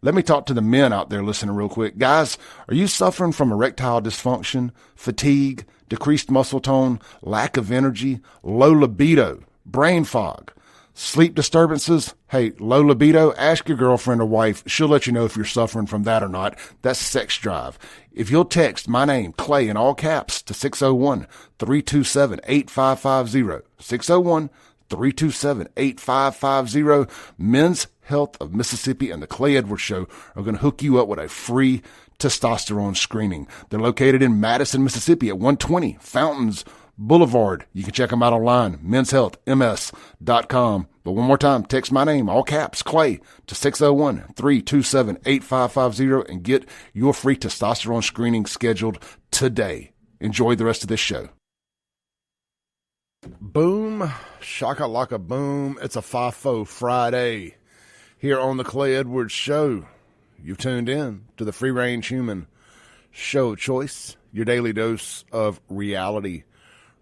Let me talk to the men out there listening real quick. Guys, are you suffering from erectile dysfunction, fatigue, decreased muscle tone, lack of energy, low libido, brain fog, sleep disturbances? Hey, low libido, ask your girlfriend or wife. She'll let you know if you're suffering from that or not. That's sex drive. If you'll text my name, Clay, in all caps to 601-327-8550, 601-327-8550, Men's Health of Mississippi and the Clay Edwards Show are going to hook you up with a free testosterone screening. They're located in Madison, Mississippi at 120 Fountains Boulevard. You can check them out online, menshealthms.com. But one more time, text my name, all caps, Clay, to 601-327-8550 and get your free testosterone screening scheduled today. Enjoy the rest of this show. Boom, shaka-laka boom. It's a FAFO Friday here on the Clay Edwards Show. You've tuned in to the Free Range Human Show of Choice, your daily dose of reality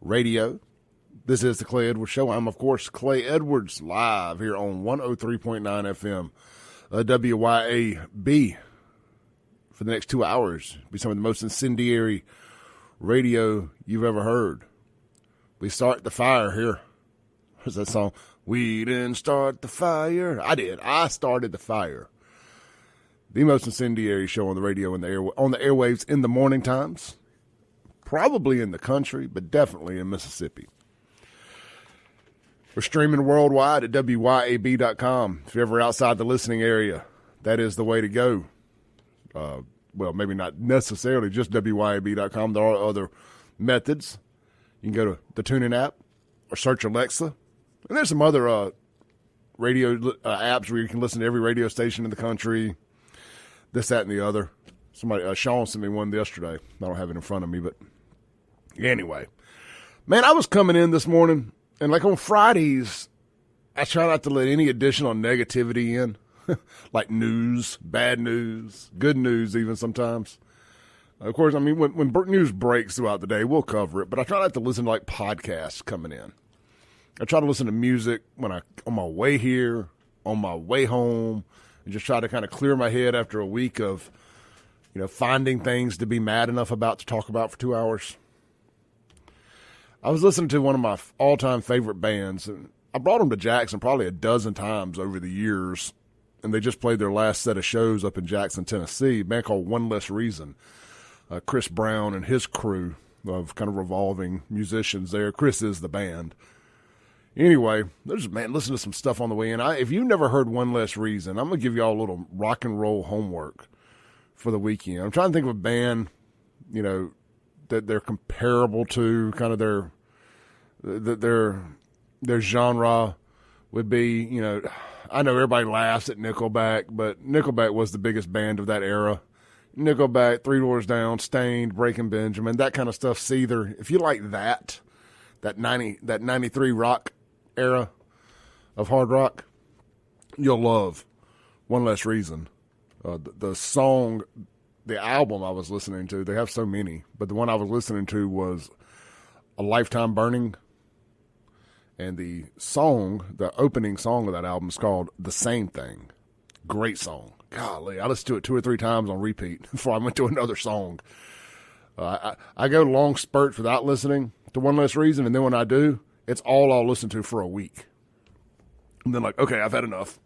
radio. This is the Clay Edwards Show. I'm, of course, Clay Edwards, live here on 103.9 FM, WYAB. For the next 2 hours, be some of the most incendiary radio you've ever heard. We start the fire here. What's that song? We didn't start the fire. I did. I started the fire. The most incendiary show on the radio and on the airwaves in the morning times. Probably in the country, but definitely in Mississippi. We're streaming worldwide at WYAB.com. If you're ever outside the listening area, that is the way to go. Well, maybe not necessarily just WYAB.com. There are other methods. You can go to the TuneIn app or search Alexa. And there's some other radio apps where you can listen to every radio station in the country, this, that, and the other. Somebody, Sean sent me one yesterday. I don't have it in front of me, but anyway. Man, I was coming in this morning, and like on Fridays, I try not to let any additional negativity in, like news, bad news, good news even sometimes. Of course, I mean, when news breaks throughout the day, we'll cover it, but I try not to listen to like podcasts coming in. I try to listen to music when on my way here, on my way home, and just try to kind of clear my head after a week of, finding things to be mad enough about to talk about for 2 hours. I was listening to one of my all-time favorite bands, and I brought them to Jackson probably a dozen times over the years, and they just played their last set of shows up in Jackson, Tennessee, a band called One Less Reason. Chris Brown and his crew of kind of revolving musicians there. Chris is the band. Anyway, listen to some stuff on the way in. If you've never heard One Less Reason, I'm going to give you all a little rock and roll homework for the weekend. I'm trying to think of a band, that they're comparable to, kind of their genre would be, I know everybody laughs at Nickelback, but Nickelback was the biggest band of that era. Nickelback, Three Doors Down, Stained, Breaking Benjamin, that kind of stuff. Seether. If you like that 93 rock era of hard rock, you'll love One Less Reason. The song, the album I was listening to, they have so many, but the one I was listening to was A Lifetime Burning. And the opening song of that album is called The Same Thing. Great song. Golly, I listened to it 2 or 3 times on repeat before I went to another song. I go long spurts without listening to One Less Reason, and then when I do, it's all I'll listen to for a week. And then okay, I've had enough.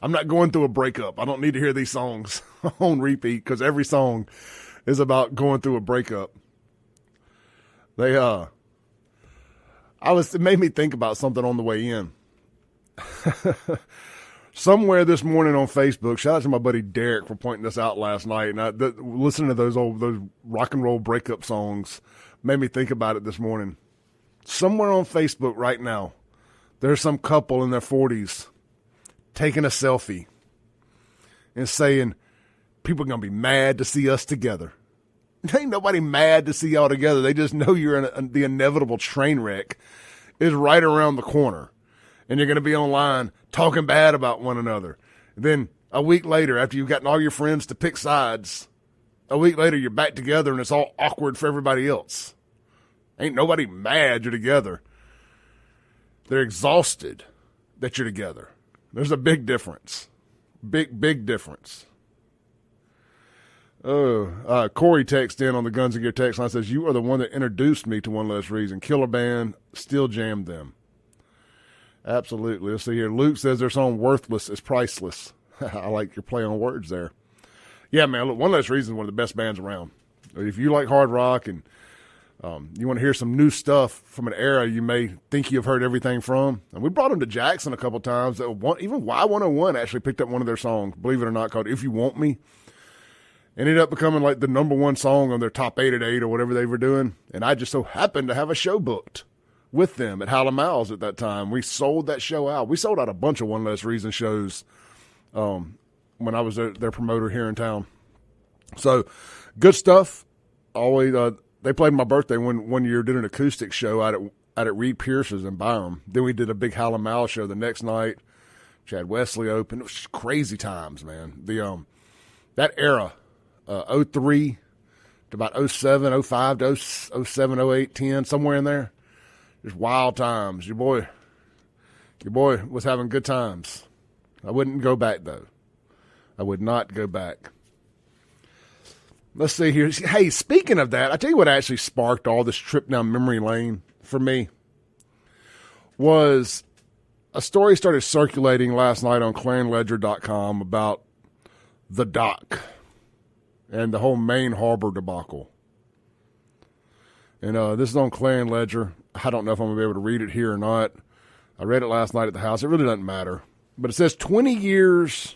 I'm not going through a breakup. I don't need to hear these songs on repeat because every song is about going through a breakup. It made me think about something on the way in. Somewhere this morning on Facebook, shout out to my buddy Derek for pointing this out last night. And listening to those rock and roll breakup songs made me think about it this morning. Somewhere on Facebook right now, there's some couple in their 40s taking a selfie and saying, people are going to be mad to see us together. Ain't nobody mad to see y'all together. They just know the inevitable train wreck is right around the corner. And you're going to be online talking bad about one another. And then a week later, after you've gotten all your friends to pick sides, a week later you're back together and it's all awkward for everybody else. Ain't nobody mad you're together. They're exhausted that you're together. There's a big difference. Big difference. Corey texts in on the Guns and Gear text line, says, you are the one that introduced me to One Less Reason. Killer band, still jammed them. Absolutely. Let's see here. Luke says their song Worthless is priceless. I like your play on words there. Yeah, man, look, One Less Reason is one of the best bands around. If you like hard rock and you want to hear some new stuff from an era you may think you've heard everything from, and we brought them to Jackson a couple times. Even Y101 actually picked up one of their songs, believe it or not, called If You Want Me. Ended up becoming like the number one song on their top 8 at 8 or whatever they were doing. And I just so happened to have a show booked with them at Howlin' Miles at that time. We sold that show out. We sold out a bunch of One Less Reason shows when I was their promoter here in town. So good stuff. Always, they played my birthday one year, did an acoustic show out at Reed Pierce's in Byram. Then we did a big Howlin' Miles show the next night. Chad Wesley opened. It was just crazy times, man. That era. 03 to about 07, 05 to 07, 08, 10, somewhere in there. Just wild times. Your boy was having good times. I wouldn't go back, though. I would not go back. Let's see here. Hey, speaking of that, I tell you what actually sparked all this trip down memory lane for me was a story started circulating last night on ClarinLedger.com about the dock and the whole Main Harbor debacle. And this is on Clarion Ledger. I don't know if I'm going to be able to read it here or not. I read it last night at the house. It really doesn't matter. But it says 20 years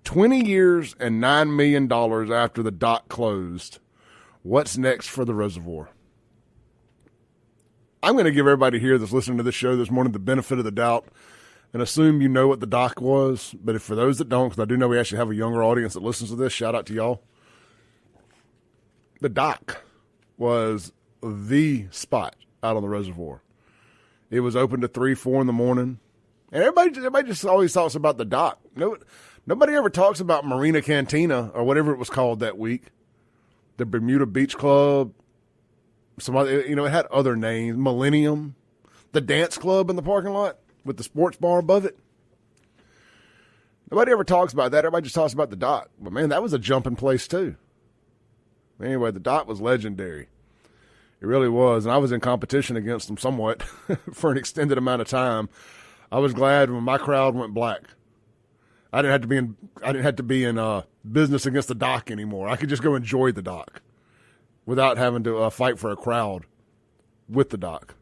and $9 million after the dock closed. What's next for the reservoir? I'm going to give everybody here that's listening to this show this morning the benefit of the doubt and assume you know what the dock was. But if for those that don't, because I do know we actually have a younger audience that listens to this, shout out to y'all. The dock was the spot out on the reservoir. It was open to 3, 4 in the morning. And everybody just always talks about the dock. Nobody ever talks about Marina Cantina or whatever it was called that week. The Bermuda Beach Club. Some other, it had other names. Millennium. The dance club in the parking lot with the sports bar above it. Nobody ever talks about that. Everybody just talks about the dock. But, man, that was a jumping place, too. Anyway, the dock was legendary. It really was. And I was in competition against them somewhat for an extended amount of time. I was glad when my crowd went black. I didn't have to be in business against the dock anymore. I could just go enjoy the dock without having to fight for a crowd with the dock.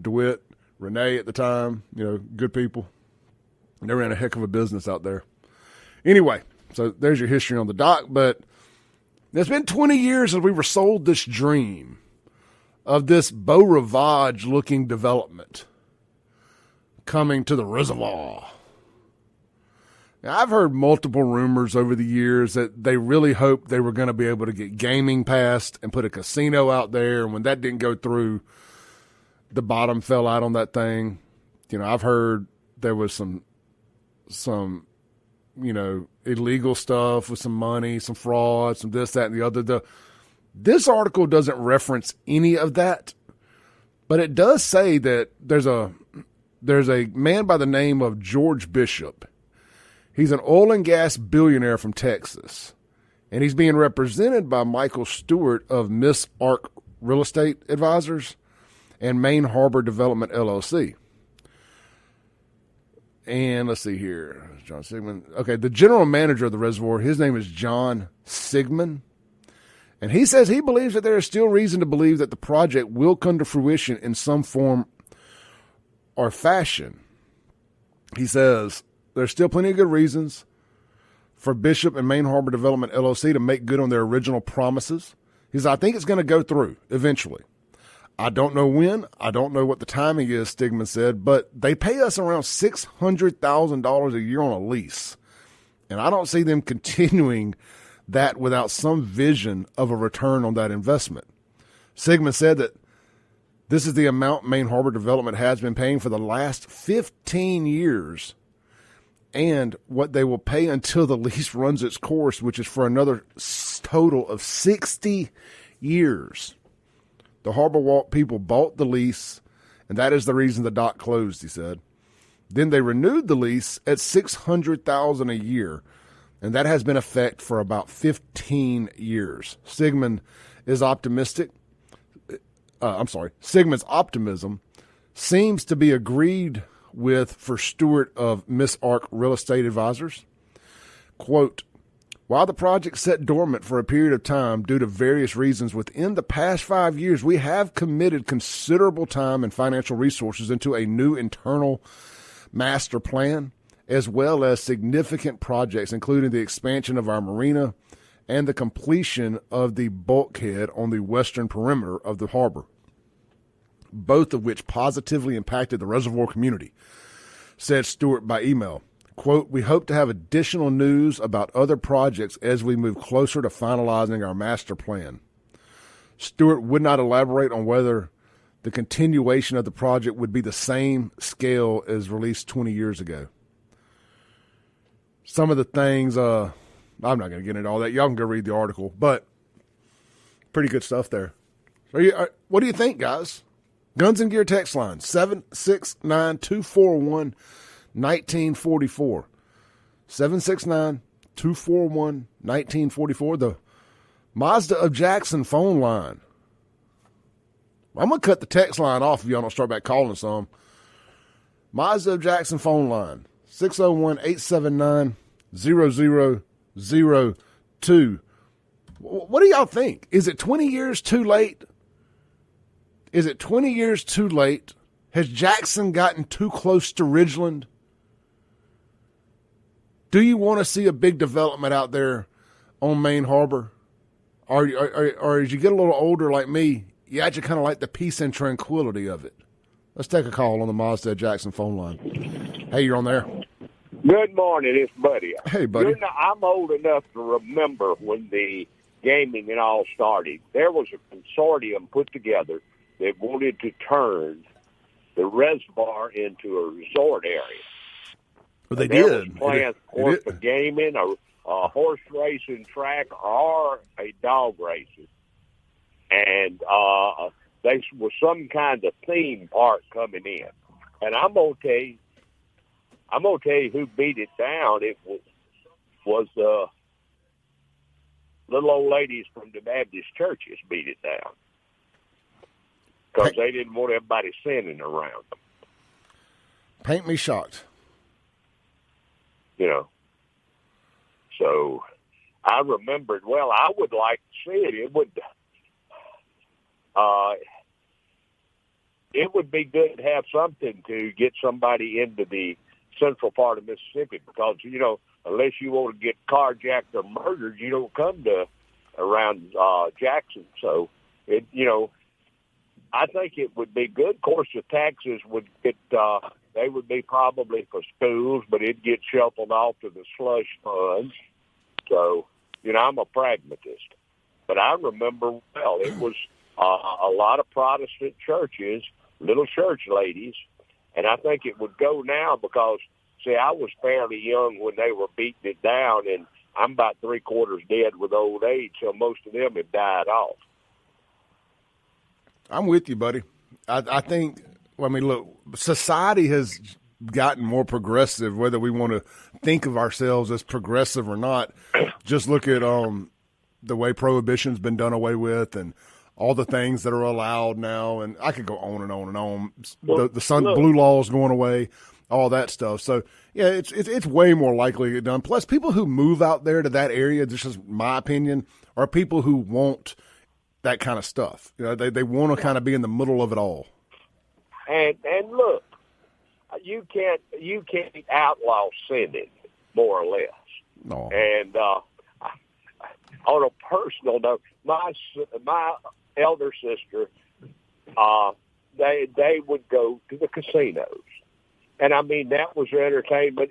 DeWitt, Renee at the time, good people. They ran a heck of a business out there. Anyway, so there's your history on the dock. But it's been 20 years since we were sold this dream of this Beau Rivage-looking development coming to the reservoir. Now, I've heard multiple rumors over the years that they really hoped they were going to be able to get gaming passed and put a casino out there. And when that didn't go through, the bottom fell out on that thing. I've heard there was some illegal stuff with some money, some fraud, some this, that, and the other. This article doesn't reference any of that, but it does say that there's a man by the name of George Bishop. He's an oil and gas billionaire from Texas, and he's being represented by Michael Stewart of Miss Arc Real Estate Advisors and Main Harbor Development, LLC. And let's see here. John Sigmund. Okay, the general manager of the reservoir, his name is John Sigmund. And he says he believes that there is still reason to believe that the project will come to fruition in some form or fashion. He says there's still plenty of good reasons for Bishop and Main Harbor Development, LLC to make good on their original promises. He says, I think it's going to go through eventually. I don't know when. I don't know what the timing is, Stigman said, but they pay us around $600,000 a year on a lease. And I don't see them continuing that without some vision of a return on that investment. Sigmund said that this is the amount Main Harbor Development has been paying for the last 15 years and what they will pay until the lease runs its course, which is for another total of 60 years. The Harbor Walk people bought the lease, and that is the reason the dock closed, he said. Then they renewed the lease at $600,000 a year, and that has been in effect for about 15 years. Sigmund's optimism seems to be agreed with for Stewart of Miss Ark Real Estate Advisors. Quote, while the project sat dormant for a period of time due to various reasons, within the past 5 years, we have committed considerable time and financial resources into a new internal master plan, as well as significant projects, including the expansion of our marina and the completion of the bulkhead on the western perimeter of the harbor, both of which positively impacted the reservoir community, said Stewart by email. Quote, we hope to have additional news about other projects as we move closer to finalizing our master plan. Stewart would not elaborate on whether the continuation of the project would be the same scale as released 20 years ago. Some of the things, I'm not going to get into all that. Y'all can go read the article, but pretty good stuff there. What do you think, guys? Guns and Gear text line, 769-241-1944. 769-241-1944. The Mazda of Jackson phone line. I'm going to cut the text line off if y'all don't start back calling some. Mazda of Jackson phone line, 601-879-0002. What do y'all think? Is it 20 years too late? Is it 20 years too late? Has Jackson gotten too close to Ridgeland? Do you want to see a big development out there on Main Harbor? Or as you get a little older like me, you actually kind of like the peace and tranquility of it? Let's take a call on the Mazda Jackson phone line. Hey, you're on there. Good morning, it's Buddy. Hey, buddy. I'm old enough to remember when the gaming and all started. There was a consortium put together that wanted to turn the reservoir into a resort area. Well, they there did. Was plans for gaming, a horse racing track, or a dog racing. And there was some kind of theme park coming in. And I'm gonna tell you who beat it down. It was little old ladies from the Baptist churches beat it down because they didn't want everybody sinning around them. Paint me shocked. You know. So I remembered, well, I would like to see it. It would be good to have something to get somebody into the central part of Mississippi because, you know, unless you want to get carjacked or murdered, you don't come to around Jackson. So, I think it would be good. Of course, the taxes would get, they would be probably for schools, but it'd get shuffled off to the slush funds. So, I'm a pragmatist. But I remember, well, it was a lot of Protestant churches, little church ladies, and I think it would go now because, see, I was fairly young when they were beating it down, and I'm about 3/4 dead with old age, so most of them have died off. I'm with you, buddy. I think, look, society has gotten more progressive, whether we want to think of ourselves as progressive or not. Just look at the way prohibition's been done away with and all the things that are allowed now, and I could go on and on and on. Well, the blue laws going away, all that stuff. So, yeah, it's way more likely to get done. Plus, people who move out there to that area, this is my opinion, are people who want that kind of stuff. They want to kind of be in the middle of it all. And look, you can't outlaw sinning, more or less. No. And on a personal note, my elder sister, they would go to the casinos, and I mean that was their entertainment.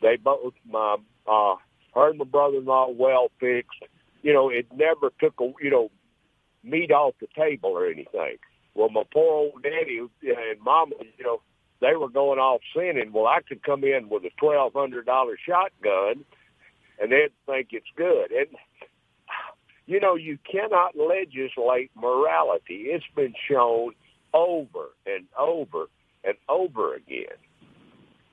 They both her and my brother-in-law well fixed. It never took meat off the table or anything. Well, my poor old daddy and mama, they were going off sinning. Well, I could come in with a $1,200 shotgun, and they'd think it's good. And you cannot legislate morality. It's been shown over and over and over again.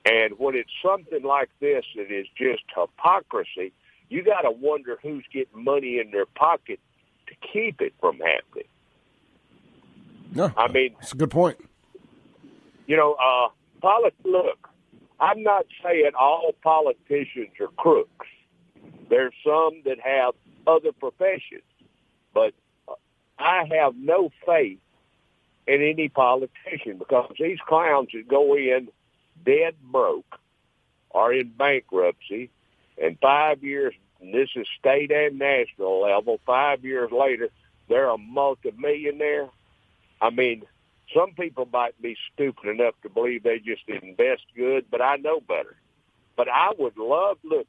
And when it's something like this that is just hypocrisy, you got to wonder who's getting money in their pocket to keep it from happening. No, I mean, it's a good point. You know, look, I'm not saying all politicians are crooks. There's some that have other professions, but I have no faith in any politician because these clowns that go in dead broke or in bankruptcy, and 5 years, and this is state and national level, 5 years later, they're a multimillionaire. I mean, some people might be stupid enough to believe they just invest good, but I know better. But I would love, look,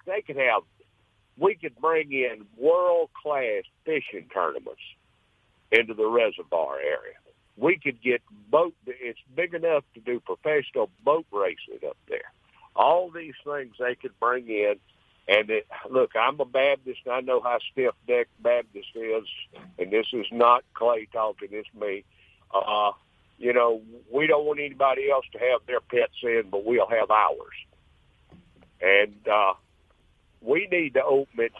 we could bring in world-class fishing tournaments into the reservoir area. We could get it's big enough to do professional boat racing up there. All these things they could bring in. And look, I'm a Baptist, and I know how stiff-necked Baptist is, and this is not Clay talking, it's me. You know, we don't want anybody else to have their pets in, but we'll have ours. And we need to open it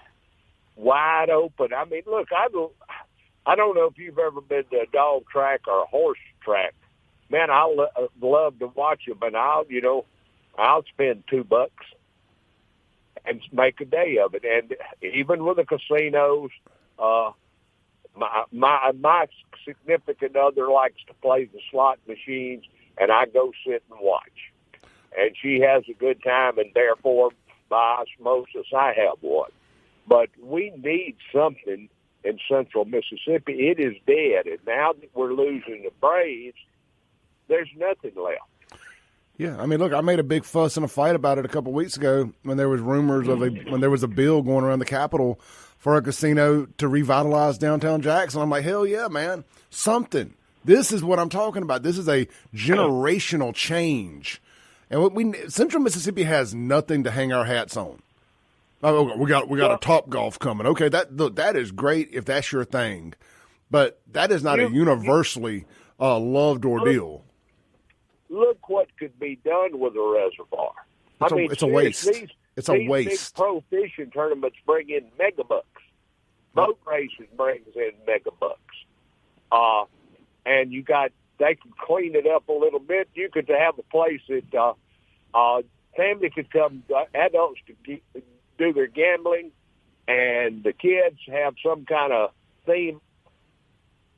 wide open. I mean, look, I don't know if you've ever been to a dog track or a horse track. Man, I love to watch them, and I'll spend $2 and make a day of it. And even with the casinos, my significant other likes to play the slot machines, and I go sit and watch. And she has a good time, and therefore, by osmosis, I have one. But we need something in central Mississippi. It is dead, and now that we're losing the Braves, there's nothing left. Yeah, I mean, look, I made a big fuss and a fight about it a couple of weeks ago when there was rumors when there was a bill going around the Capitol for a casino to revitalize downtown Jackson. I'm like, hell yeah, man, something. This is what I'm talking about. This is a generational change, and Central Mississippi has nothing to hang our hats on. Oh, we got a Top Golf coming. Okay, that is great if that's your thing, but that is not a universally loved ordeal. Look what could be done with a reservoir. It's a waste. It's a waste. These big pro fishing tournaments bring in megabucks. Boat racing brings in megabucks. And they can clean it up a little bit. You could have a place that family could come, adults to do their gambling, and the kids have some kind of theme.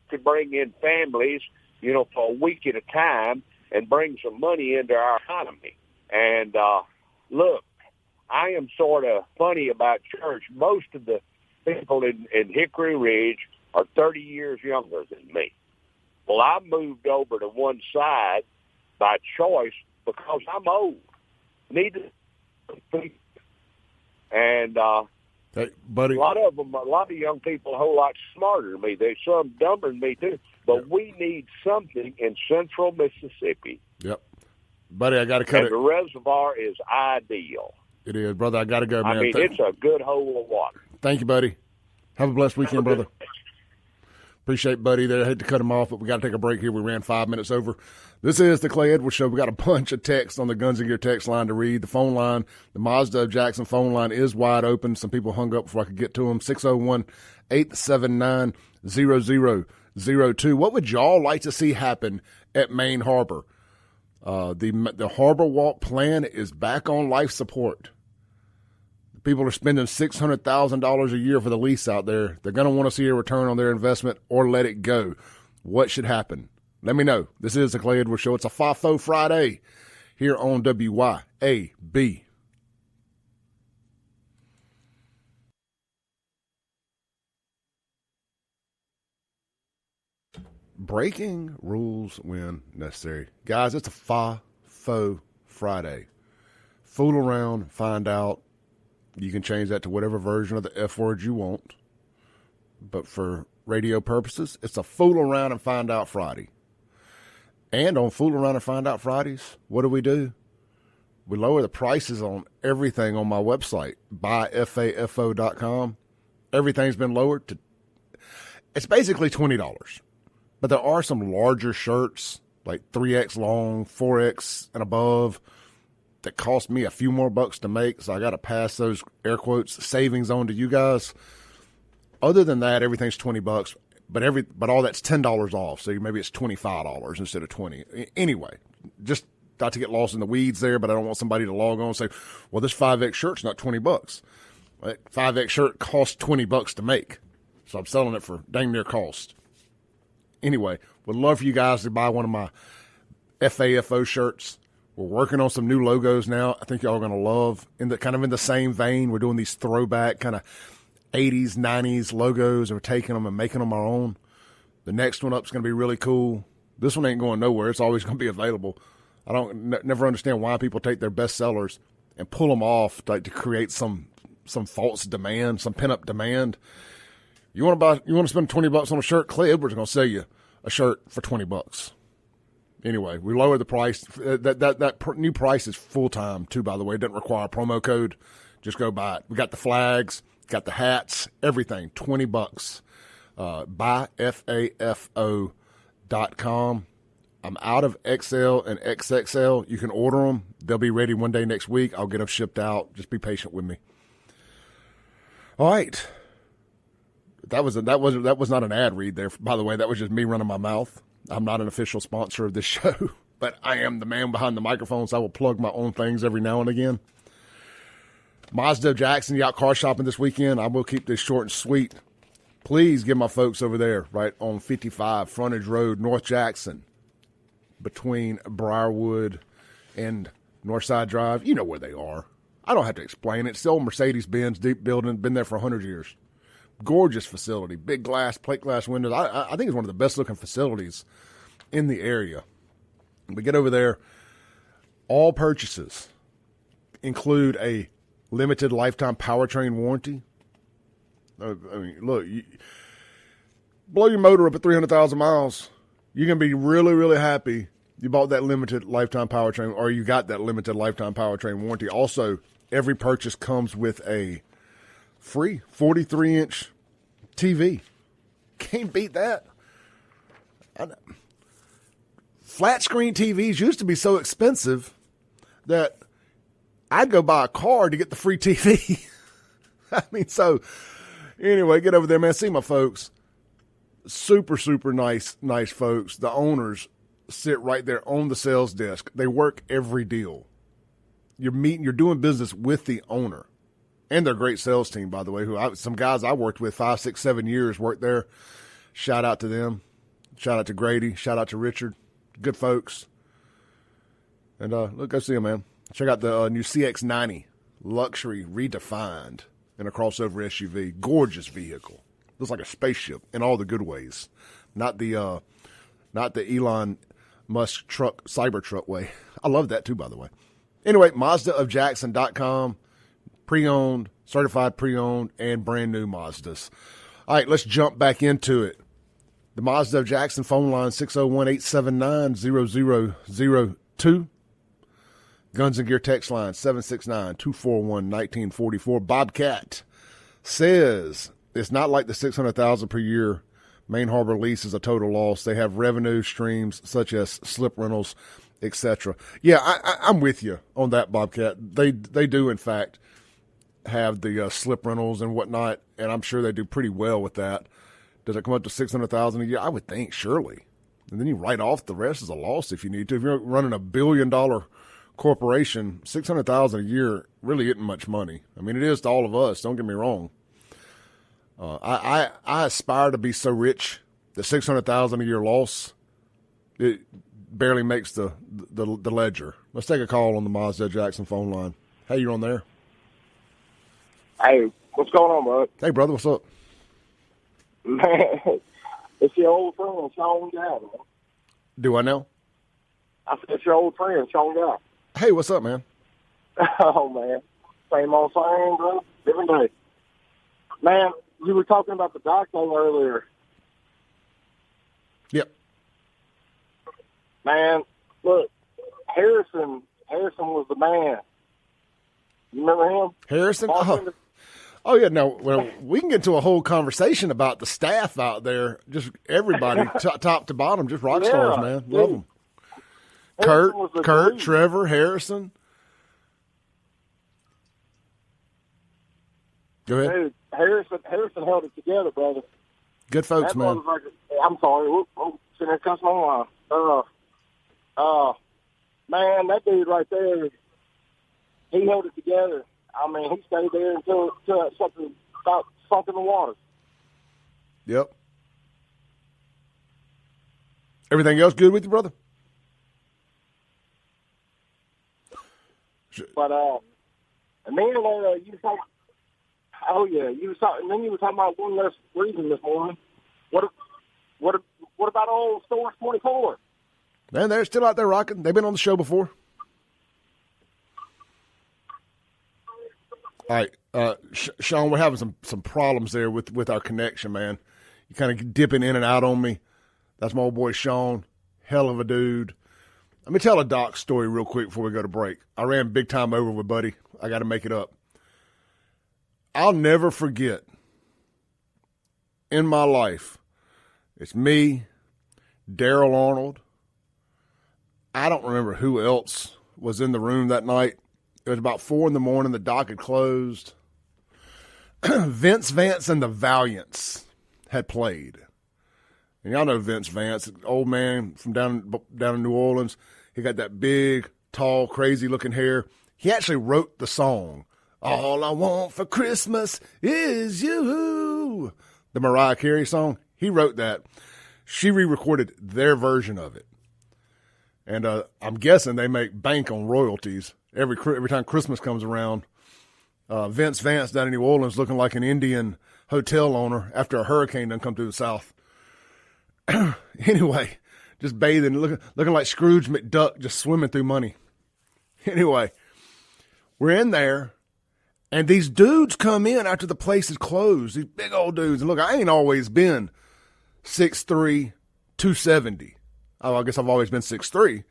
Could bring in families, for a week at a time, and bring some money into our economy. And look, I am sort of funny about church. Most of the people in Hickory Ridge are 30 years younger than me. Well, I moved over to one side by choice because I'm old. And hey, buddy, a lot of young people a whole lot smarter than me. There's some dumber than me too. But we need something in central Mississippi. Yep. Buddy, I got to cut it. The reservoir is ideal. It is, brother. I got to go, man. I mean, it's a good hole of water. Thank you, buddy. Have a blessed weekend, brother. Appreciate Buddy there. I hate to cut him off, but we got to take a break here. We ran 5 minutes over. This is the Clay Edwards Show. We got a bunch of texts on the Guns and Gear text line to read. The phone line, the Mazda of Jackson phone line is wide open. Some people hung up before I could get to them. 601-879-0002. What would y'all like to see happen at Main Harbor? The Harbor Walk plan is back on life support. People are spending $600,000 a year for the lease out there. They're going to want to see a return on their investment or let it go. What should happen? Let me know. This is the Clay Edwards Show. It's a FAFO Friday here on WYAB. Breaking rules when necessary. Guys, it's a FAFO Friday. Fool around, find out. You can change that to whatever version of the F word you want. But for radio purposes, it's a Fool Around and Find Out Friday. And on Fool Around and Find Out Fridays, what do? We lower the prices on everything on my website, buyfafo.com. Everything's been lowered to, it's basically $20. But there are some larger shirts, like 3X long, 4X and above, that cost me a few more bucks to make, so I got to pass those air quotes savings on to you guys. Other than that, everything's $20, but all that's $10 off. So maybe it's $25 instead of $20. Anyway, just not to get lost in the weeds there, but I don't want somebody to log on and say, well, this 5X shirt's not $20. That 5X shirt costs $20 to make. So I'm selling it for dang near cost. Anyway, would love for you guys to buy one of my FAFO shirts. We're working on some new logos now. I think y'all are going to love. In the same vein, we're doing these throwback kind of 80s, 90s logos, and we're taking them and making them our own. The next one up is going to be really cool. This one ain't going nowhere. It's always going to be available. I never understand why people take their best sellers and pull them off to create some false demand, some pent-up demand. You want to spend $20 on a shirt? Clay Edwards is going to sell you a shirt for $20. Anyway, we lowered the price. That new price is full-time, too, by the way. It doesn't require a promo code. Just go buy it. We got the flags, got the hats, everything, $20. Buy FAFO.com. I'm out of XL and XXL. You can order them. They'll be ready one day next week. I'll get them shipped out. Just be patient with me. All right. That was not an ad read there, by the way. That was just me running my mouth. I'm not an official sponsor of this show, but I am the man behind the microphone, so I will plug my own things every now and again. Mazda of Jackson, you out car shopping this weekend? I will keep this short and sweet. Please give my folks over there, right on 55 Frontage Road, North Jackson, between Briarwood and Northside Drive. You know where they are. I don't have to explain it. It's the old Mercedes-Benz deep building, been there for 100 years. Gorgeous facility, big glass, plate glass windows. I think it's one of the best looking facilities in the area. We get over there. All purchases include a limited lifetime powertrain warranty. I mean, look, blow your motor up at 300,000 miles. You're going to be really, really happy you bought that limited lifetime powertrain, or you got that limited lifetime powertrain warranty. Also, every purchase comes with a free 43-inch TV. Can't beat that. Flat screen TVs used to be so expensive that I'd go buy a car to get the free TV. I mean, so anyway, get over there, man. See my folks. Super, super nice folks. The owners sit right there on the sales desk. They work every deal. You're doing business with the owner. And their great sales team, by the way, some guys I worked with 5, 6, 7 years worked there. Shout out to them. Shout out to Grady. Shout out to Richard. Good folks. And look, go see them, man. Check out the new CX-90 luxury redefined in a crossover SUV. Gorgeous vehicle. Looks like a spaceship in all the good ways. Not the Elon Musk truck, Cybertruck way. I love that too, by the way. Anyway, MazdaofJackson.com. Pre-owned, certified pre-owned, and brand new Mazdas. All right, let's jump back into it. The Mazda of Jackson phone line, 601-879-0002. Guns and Gear text line, 769-241-1944. Bobcat says it's not like the $600,000 per year Main Harbor lease is a total loss. They have revenue streams such as slip rentals, etc. Yeah, I'm with you on that, Bobcat. They do, in fact, have the slip rentals and whatnot, and I'm sure they do pretty well with that. Does it come up to $600,000 a year? I would think, surely. And then you write off the rest as a loss if you need to. If you're running $1 billion corporation, $600,000 a year really isn't much money. I mean, it is to all of us. Don't get me wrong. I aspire to be so rich that $600,000 a year loss, it barely makes the ledger. Let's take a call on the Mazda Jackson phone line. Hey, you're on there. Hey, what's going on, bud? Hey, brother, what's up? Man, it's your old friend, Sean Guy, man. Do I know? I said it's your old friend, Sean Guy. Hey, what's up, man? Oh, man. Same old thing, bro. Different day. Man, you were talking about the dock thing earlier. Yep. Man, look, Harrison was the man. You remember him? Harrison? Oh, yeah, no, well, we can get into a whole conversation about the staff out there, just everybody, top to bottom, just rock stars, man. Love them. Kurt, Trevor, Harrison. Go ahead. Dude, Harrison held it together, brother. Good folks, that man. I'm sorry. Sitting there cussing on man, that dude right there, he held it together. I mean, he stayed there until something sunk in the water. Yep. Everything else good with you, brother? But and then you were talking. Oh yeah, you were talking. And then you were talking about one less reason this morning. What about old Stores 24? Man, they're still out there rocking. They've been on the show before. All right, Sean, we're having some problems there with our connection, man. You kind of dipping in and out on me. That's my old boy Sean, hell of a dude. Let me tell a Doc story real quick before we go to break. I ran big time over with Buddy. I got to make it up. I'll never forget in my life, it's me, Daryl Arnold. I don't remember who else was in the room that night. It was about 4 a.m. The dock had closed. Vince Vance and the Valiants had played. And y'all know Vince Vance, old man from down in New Orleans. He got that big, tall, crazy-looking hair. He actually wrote the song, All I Want for Christmas Is You, the Mariah Carey song. He wrote that. She re-recorded their version of it. And I'm guessing they make bank on royalties every time Christmas comes around. Vince Vance down in New Orleans looking like an Indian hotel owner after a hurricane done come through the South. Anyway, just bathing, looking like Scrooge McDuck, just swimming through money. Anyway, we're in there, and these dudes come in after the place is closed, these big old dudes. And look, I ain't always been 6'3", 270. Oh, I guess I've always been 6'3".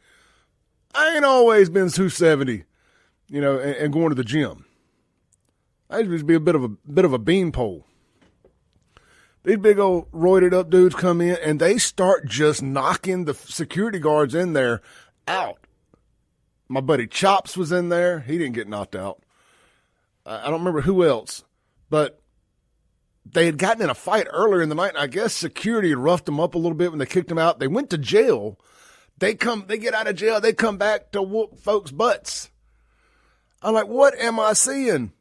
I ain't always been 270, and going to the gym. I used to be a bit of a beanpole. These big old roided up dudes come in and they start just knocking the security guards in there out. My buddy Chops was in there. He didn't get knocked out. I don't remember who else, but they had gotten in a fight earlier in the night. And I guess security had roughed them up a little bit when they kicked them out. They went to jail. They get out of jail. They come back to whoop folks' butts. I'm like, what am I seeing?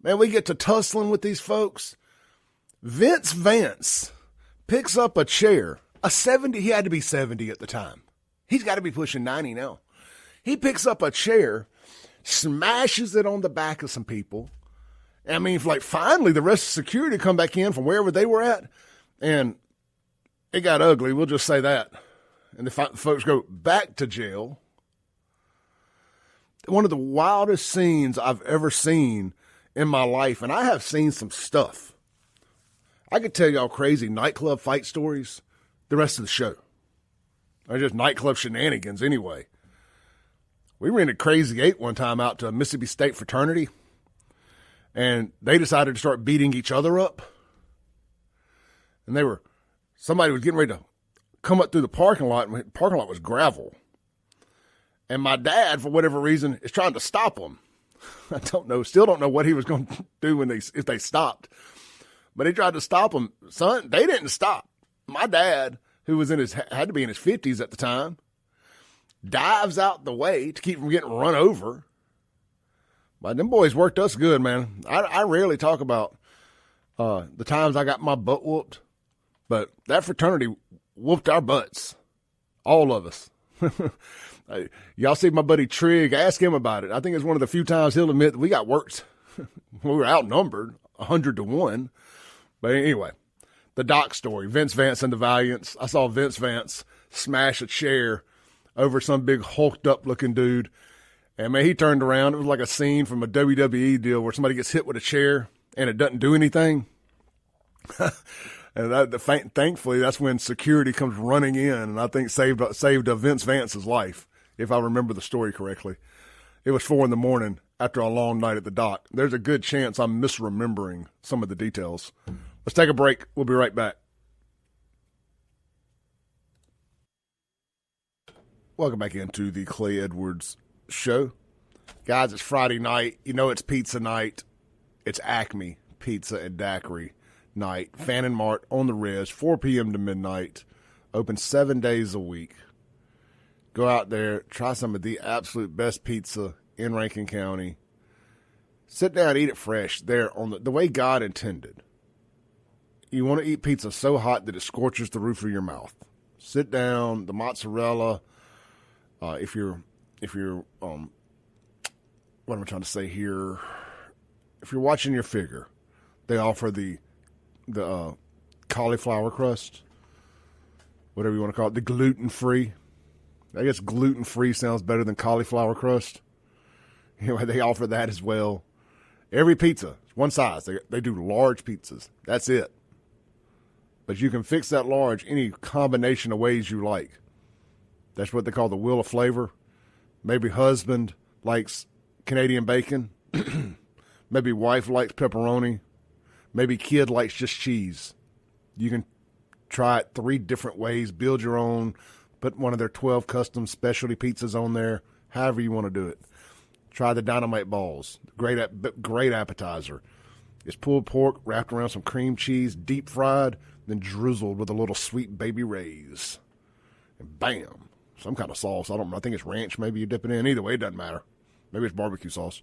Man, we get to tussling with these folks. Vince Vance picks up a chair, a 70. He had to be 70 at the time. He's got to be pushing 90 now. He picks up a chair, smashes it on the back of some people. I mean, finally the rest of security come back in from wherever they were at, and it got ugly. We'll just say that. And the folks go back to jail. One of the wildest scenes I've ever seen in my life, and I have seen some stuff. I could tell y'all crazy nightclub fight stories the rest of the show. Or just nightclub shenanigans anyway. We rented Crazy 8 one time out to a Mississippi State fraternity, and they decided to start beating each other up. And somebody was getting ready to come up through the parking lot, and the parking lot was gravel. And my dad, for whatever reason, is trying to stop them. I still don't know what he was going to do if they stopped. But he tried to stop them. Son, they didn't stop. My dad, who was had to be in his 50s at the time, dives out the way to keep from getting run over. But them boys worked us good, man. I rarely talk about the times I got my butt whooped, but that fraternity whooped our butts. All of us. Y'all see my buddy Trigg, ask him about it. I think it's one of the few times he'll admit that we got worked. We were outnumbered 100-1. But anyway, the Doc story, Vince Vance and the Valiants. I saw Vince Vance smash a chair over some big hulked up looking dude. And man, he turned around. It was like a scene from a WWE deal where somebody gets hit with a chair and it doesn't do anything. And thankfully, that's when security comes running in, and I think saved Vince Vance's life, if I remember the story correctly. It was 4 a.m. after a long night at the dock. There's a good chance I'm misremembering some of the details. Let's take a break. We'll be right back. Welcome back into the Clay Edwards Show. Guys, it's Friday night. You know it's pizza night. It's Acme pizza and daiquiri night. Fannin Mart on the Res, 4 p.m. to midnight. Open 7 days a week. Go out there, try some of the absolute best pizza in Rankin County. Sit down, eat it fresh there on the way God intended. You want to eat pizza so hot that it scorches the roof of your mouth. Sit down, the mozzarella. If you're what am I trying to say here? If you're watching your figure, they offer the cauliflower crust, whatever you want to call it, the gluten-free. I guess gluten-free sounds better than cauliflower crust. Anyway, they offer that as well. Every pizza is one size. They do large pizzas. That's it. But you can fix that large any combination of ways you like. That's what they call the wheel of flavor. Maybe husband likes Canadian bacon. Maybe wife likes pepperoni. Maybe kid likes just cheese. You can try it 3 different ways. Build your own. Put one of their 12 custom specialty pizzas on there. However you want to do it. Try the dynamite balls. Great appetizer. It's pulled pork wrapped around some cream cheese, deep fried, then drizzled with a little sweet baby rays. And bam, some kind of sauce. I don't know. I think it's ranch. Maybe you dip it in. Either way, it doesn't matter. Maybe it's barbecue sauce.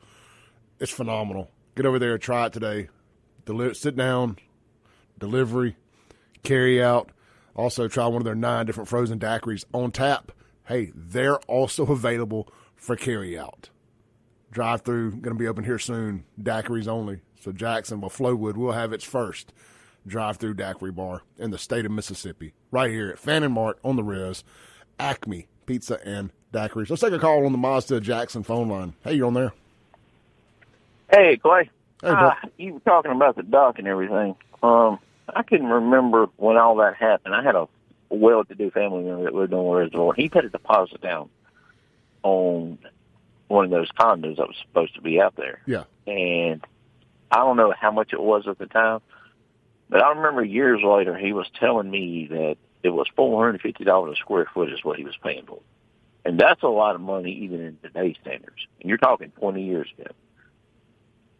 It's phenomenal. Get over there, try it today. Sit down, delivery, carry out. Also, try one of their 9 different frozen daiquiris on tap. Hey, they're also available for carry out. Drive-through, going to be open here soon. Daiquiris only. So Jacksonville, Flowwood will have its first drive-through daiquiri bar in the state of Mississippi. Right here at Fannin Mart on the Res. Acme Pizza and Daiquiris. Let's take a call on the Mazda Jackson phone line. Hey, you on there? Hey, Clay. Hey, you were talking about the dock and everything. I can remember when all that happened. I had a well-to-do family member that lived on the reservoir. He put a deposit down on one of those condos that was supposed to be out there. Yeah. And I don't know how much it was at the time, but I remember years later he was telling me that it was $450 a square foot is what he was paying for. And that's a lot of money even in today's standards. And you're talking 20 years ago.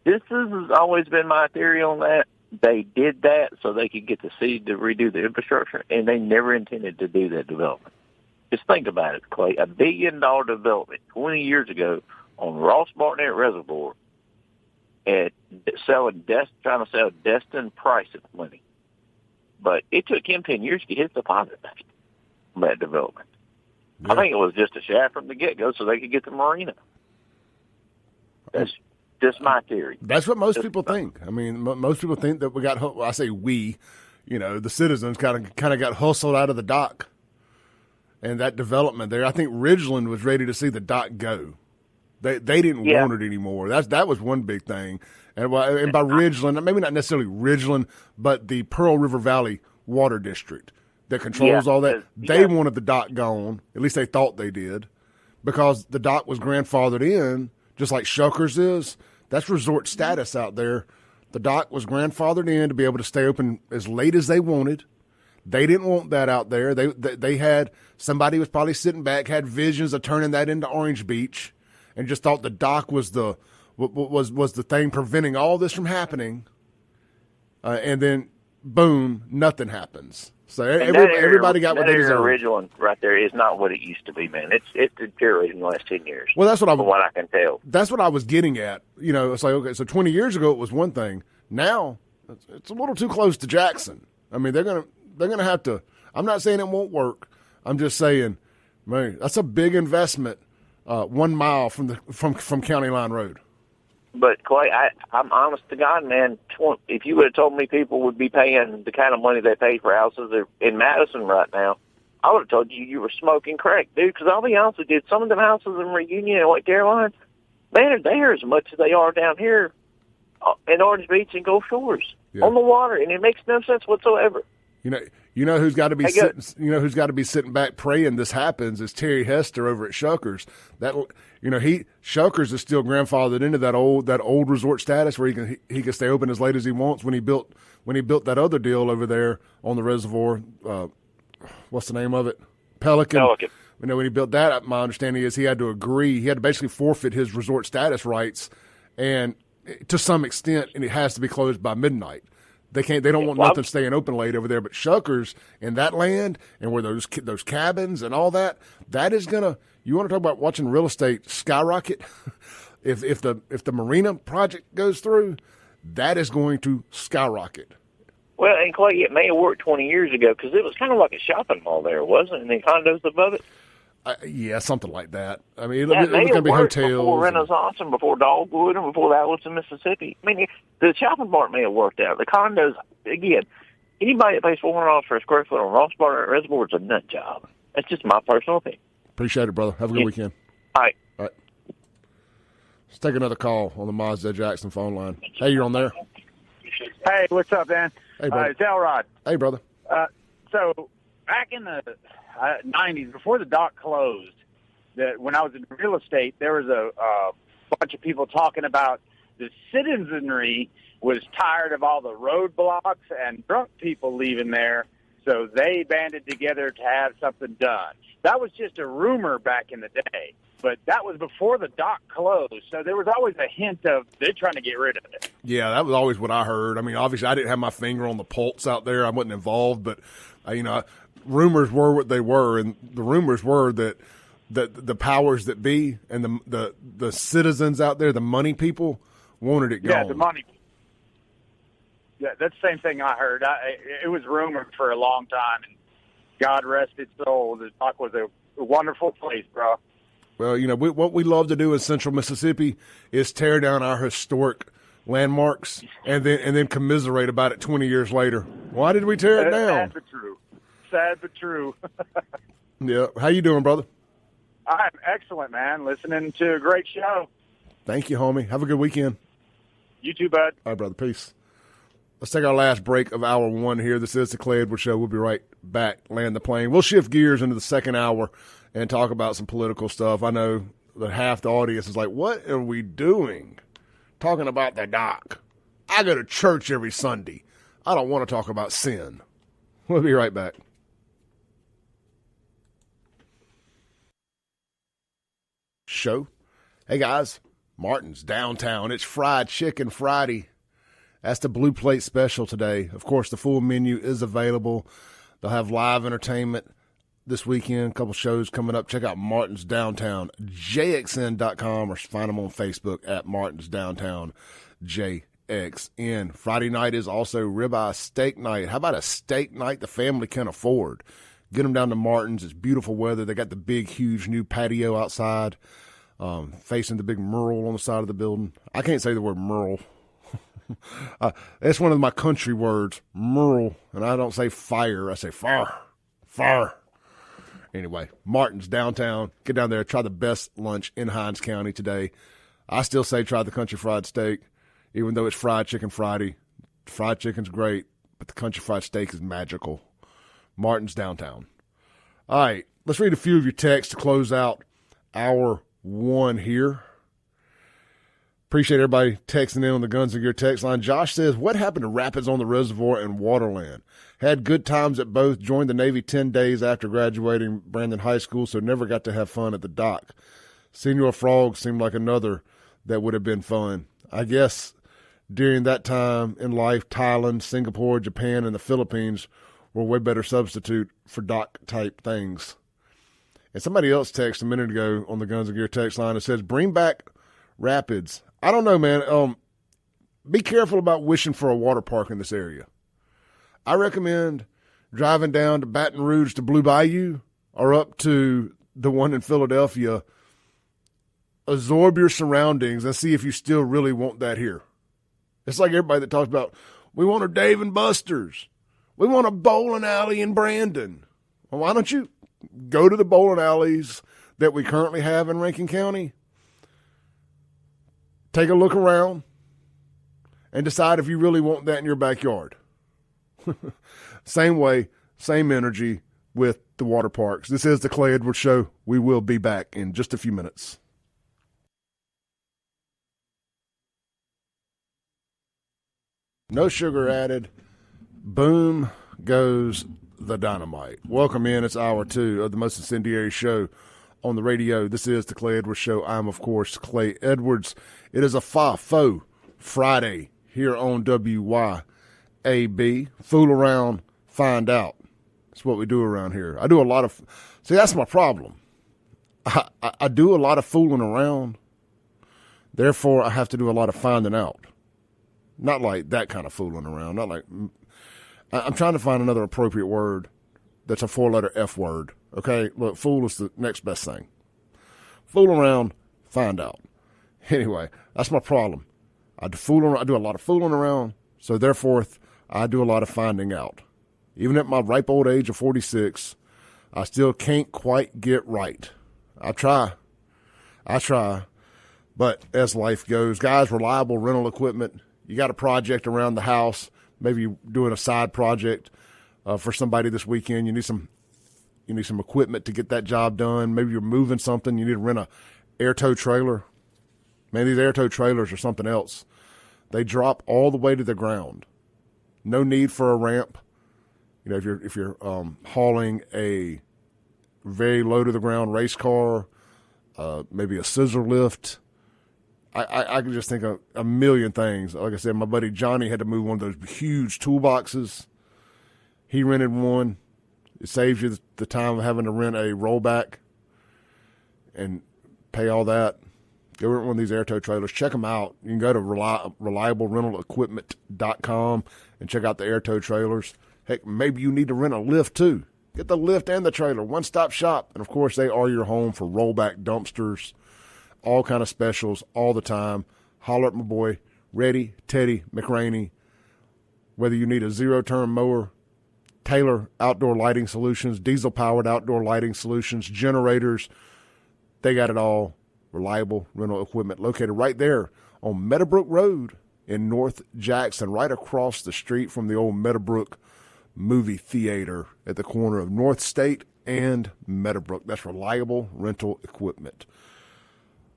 This has always been my theory on that. They did that so they could get the city to redo the infrastructure, and they never intended to do that development. Just think about it, Clay. $1 billion development 20 years ago on Ross Barnett Reservoir at trying to sell destined price of money. But it took him 10 years to get his deposit back on that development. Yeah. I think it was just a shaft from the get-go so they could get the marina. That's just my theory. That's what most people think. I mean, most people think that we got, well, I say we, the citizens kind of got hustled out of the dock and that development there. I think Ridgeland was ready to see the dock go. They didn't want it anymore. That was one big thing. And by Ridgeland, maybe not necessarily Ridgeland, but the Pearl River Valley Water District that controls all that. They wanted the dock gone. At least they thought they did, because the dock was grandfathered in, just like Shuckers is. That's resort status out there. The dock was grandfathered in to be able to stay open as late as they wanted. They didn't want that out there. They had somebody was probably sitting back, had visions of turning that into Orange Beach, and just thought the dock was the thing preventing all this from happening. And then, boom, nothing happens. So everybody got what they deserved. The original right there is not what it used to be, man. It's deteriorated in the last 10 years. Well, from what I can tell. That's what I was getting at. It's like, okay, so 20 years ago it was one thing. Now it's a little too close to Jackson. I mean, they're gonna have to. I'm not saying it won't work. I'm just saying, man, that's a big investment. 1 mile from County Line Road. But Clay, I'm honest to God, man. If you would have told me people would be paying the kind of money they pay for houses in Madison right now, I would have told you were smoking crack, dude. Because I'll be honest with you, some of them houses in Reunion and White Caroline, man, they're as much as they are down here in Orange Beach and Gulf Shores on the water, and it makes no sense whatsoever. You know who's got to be who's got to be sitting back praying this happens is Terry Hester over at Shuckers. Shuckers is still grandfathered into that old resort status where he can stay open as late as he wants. When he built that other deal over there on the reservoir, what's the name of it? Pelican. When he built that, my understanding is he had to basically forfeit his resort status rights, and to some extent, and it has to be closed by midnight. They don't want nothing staying open late over there. But Shuckers in that land and where those cabins and all that is gonna. You want to talk about watching real estate skyrocket? if the marina project goes through, that is going to skyrocket. Well, and Clay, it may have worked 20 years ago because it was kind of like a shopping mall there, wasn't it? And the condos above it. Yeah, something like that. I mean, it may was going to be hotels. Before Renaissance and before Dogwood and before the Outlet's in Mississippi. I mean, the shopping part may have worked out. The condos, again, anybody that pays $400 for a square foot on Ross Bar Reservoir is a nut job. That's just my personal opinion. Appreciate it, brother. Have a good weekend. All right. Let's take another call on the Mazda Jackson phone line. Hey, you're on there. Hey, what's up, man? Hey, brother. It's Elrod. Hey, brother. So back in the 90s, before the dock closed, when I was in real estate, there was a bunch of people talking about the citizenry was tired of all the roadblocks and drunk people leaving there, so they banded together to have something done. That was just a rumor back in the day, but that was before the dock closed, so there was always a hint of they're trying to get rid of it. Yeah, that was always what I heard. I mean, obviously, I didn't have my finger on the pulse out there. I wasn't involved, but, rumors were what they were, and the rumors were that the powers that be and the citizens out there, the money people, wanted it gone. Yeah, the money. Yeah, that's the same thing I heard. It was rumored for a long time, and God rest its soul. The dock was a wonderful place, bro. Well, what we love to do in Central Mississippi is tear down our historic landmarks and then commiserate about it 20 years later. Why did we tear it down? Sad but true. Sad but true. Yeah. How you doing, brother? I'm excellent, man. Listening to a great show. Thank you, homie. Have a good weekend. You too, bud. All right, brother. Peace. Let's take our last break of hour one here. This is the Clay Edwards Show. We'll be right back, land the plane. We'll shift gears into the second hour and talk about some political stuff. I know that half the audience is like, what are we doing? Talking about the dock. I go to church every Sunday. I don't want to talk about sin. We'll be right back. Show. Hey, guys. Martin's downtown. It's Fried Chicken Friday. That's the Blue Plate special today. Of course, the full menu is available. They'll have live entertainment this weekend, a couple shows coming up. Check out Martin's Downtown, jxn.com, or find them on Facebook at Martin's Downtown, JXN. Friday night is also ribeye steak night. How about a steak night the family can afford? Get them down to Martin's. It's beautiful weather. They got the big, huge new patio outside, facing the big mural on the side of the building. I can't say the word mural. That's one of my country words, mural, and I don't say fire. I say fire. Anyway, Martin's downtown. Get down there. Try the best lunch in Hinds County today. I still say try the country fried steak, even though it's Fried Chicken Friday. Fried chicken's great, but the country fried steak is magical. Martin's downtown. All right, let's read a few of your texts to close out hour one here. Appreciate everybody texting in on the Guns and Gear text line. Josh says, what happened to Rapids on the Reservoir and Waterland? Had good times at both. Joined the Navy 10 days after graduating Brandon High School, so never got to have fun at the dock. Senor Frog seemed like another that would have been fun. I guess during that time in life, Thailand, Singapore, Japan, and the Philippines were way better substitute for dock-type things. And somebody else texted a minute ago on the Guns and Gear text line that says, bring back Rapids. I don't know, man. Be careful about wishing for a water park in this area. I recommend driving down to Baton Rouge to Blue Bayou or up to the one in Philadelphia. Absorb your surroundings and see if you still really want that here. It's like everybody that talks about, we want a Dave and Buster's. We want a bowling alley in Brandon. Well, why don't you go to the bowling alleys that we currently have in Rankin County? Take a look around and decide if you really want that in your backyard. Same way, same energy with the water parks. This is the Clay Edwards Show. We will be back in just a few minutes. No sugar added. Boom goes the dynamite. Welcome in. It's hour two of the most incendiary show on the radio. This is the Clay Edwards Show. I'm, of course, Clay Edwards. It is a FAFO Friday here on WYAB. Fool around, find out. That's what we do around here. I do a lot of, see, that's my problem. I do a lot of fooling around. Therefore, I have to do a lot of finding out. Not like that kind of fooling around. Not like, I'm trying to find another appropriate word that's a 4-letter F word. Okay? Look, fool is the next best thing. Fool around, find out. Anyway, that's my problem. I do a lot of fooling around, so therefore I do a lot of finding out. Even at my ripe old age of 46, I still can't quite get right. I try. But as life goes, guys, reliable rental equipment. You got a project around the house. Maybe you're doing a side project for somebody this weekend. You need some equipment to get that job done. Maybe you're moving something. You need to rent a air tow trailer. Man, these air tow trailers are something else. They drop all the way to the ground. No need for a ramp. You know, if you're hauling a very low to the ground race car, maybe a scissor lift. I can just think of a million things. Like I said, my buddy Johnny had to move one of those huge toolboxes. He rented one. It saves you the time of having to rent a rollback and pay all that. Go rent one of these air tow trailers. Check them out. You can go to reliablerental.equipment.com and check out the air tow trailers. Heck, maybe you need to rent a lift too. Get the lift and the trailer. One-stop shop. And, of course, they are your home for rollback dumpsters, all kind of specials all the time. Holler at my boy, Teddy McRaney. Whether you need a zero-turn mower, Taylor Outdoor Lighting Solutions, diesel-powered outdoor lighting solutions, generators, they got it all. Reliable rental equipment located right there on Meadowbrook Road in North Jackson, right across the street from the old Meadowbrook movie theater at the corner of North State and Meadowbrook. That's reliable rental equipment.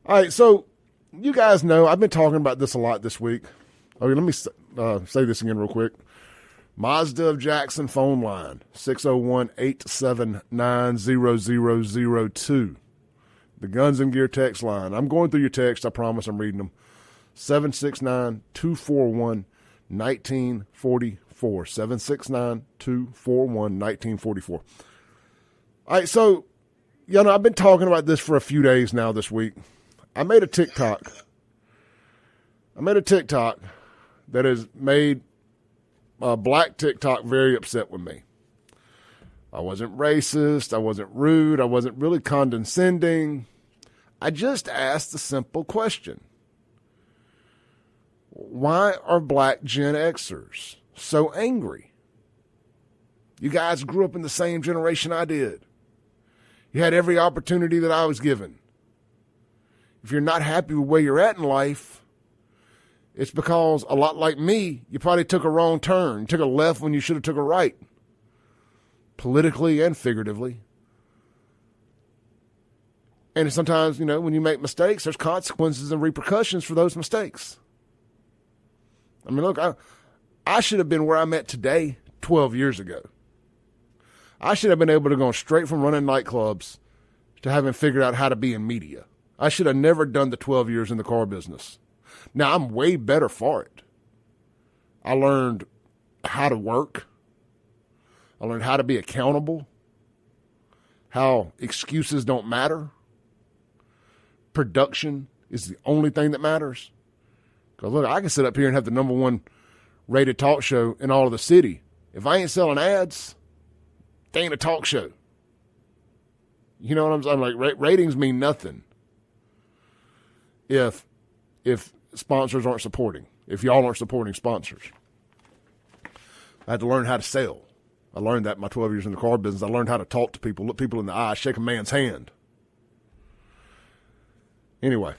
All right, so you guys know I've been talking about this a lot this week. Okay, let me say this again real quick. Mazda of Jackson phone line, 601-879-0002. The Guns and Gear text line. I'm going through your text. I promise I'm reading them. 769-241-1944. 769-241-1944. All right, so, I've been talking about this for a few days now this week. I made a TikTok that has made Black TikTok very upset with me. I wasn't racist. I wasn't rude. I wasn't really condescending. I just asked a simple question. Why are Black Gen Xers so angry? You guys grew up in the same generation I did. You had every opportunity that I was given. If you're not happy with where you're at in life, it's because, a lot like me, you probably took a wrong turn. You took a left when you should have took a right. Politically and figuratively. And sometimes, when you make mistakes, there's consequences and repercussions for those mistakes. I mean, look, I should have been where I'm at today 12 years ago. I should have been able to go straight from running nightclubs to having figured out how to be in media. I should have never done the 12 years in the car business. Now, I'm way better for it. I learned how to work. I learned how to be accountable, how excuses don't matter. Production is the only thing that matters. Because, look, I can sit up here and have the number one rated talk show in all of the city. If I ain't selling ads, they ain't a talk show. You know what I'm saying? Like, ratings mean nothing if sponsors aren't supporting, if y'all aren't supporting sponsors. I had to learn how to sell. I learned that in my 12 years in the car business. I learned how to talk to people, look people in the eye, shake a man's hand. Anyway,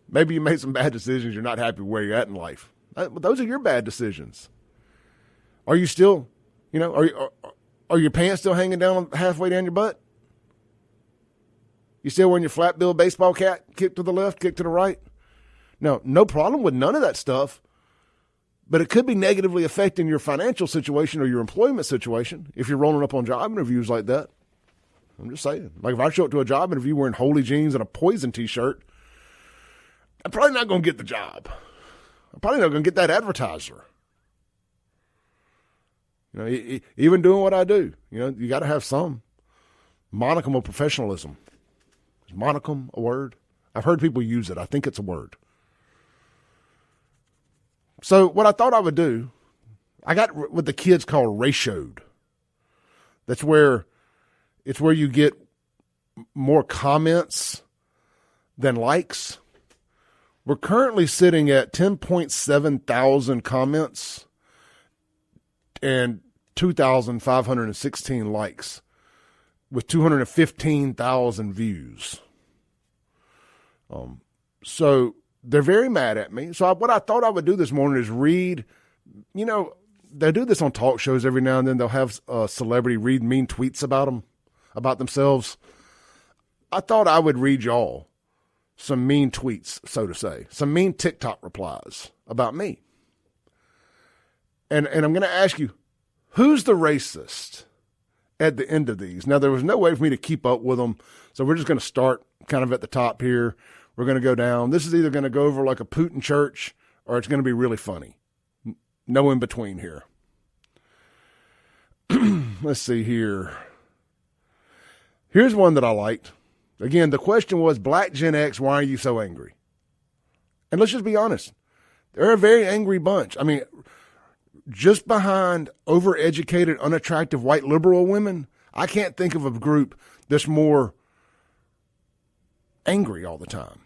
maybe you made some bad decisions. You're not happy where you're at in life. But those are your bad decisions. Are you still, are your pants still hanging down halfway down your butt? You still wearing your flat bill baseball cap, kick to the left, kick to the right? No problem with none of that stuff. But it could be negatively affecting your financial situation or your employment situation if you're rolling up on job interviews like that. I'm just saying. Like, if I show up to a job interview wearing holy jeans and a Poison T-shirt, I'm probably not going to get the job. I'm probably not going to get that advertiser. You know, even doing what I do, you know, you got to have some modicum of professionalism. Is modicum a word? I've heard people use it. I think it's a word. So what I thought I would do, I got what the kids call ratioed. That's where you get more comments than likes. We're currently sitting at 10.7 thousand comments and 2,516 likes with 215,000 views. So they're very mad at me. So what I thought I would do this morning is read, you know, they do this on talk shows every now and then. They'll have a celebrity read mean tweets about themselves. I thought I would read y'all some mean tweets, so to say, some mean TikTok replies about me. And I'm going to ask you, who's the racist at the end of these? Now, there was no way for me to keep up with them, so we're just going to start kind of at the top here. We're going to go down. This is either going to go over like a Putin church or it's going to be really funny. No in between here. Let's see here. Here's one that I liked. Again, the question was, Black Gen X, why are you so angry? And let's just be honest. They're a very angry bunch. I mean, just behind overeducated, unattractive white liberal women, I can't think of a group that's more angry all the time.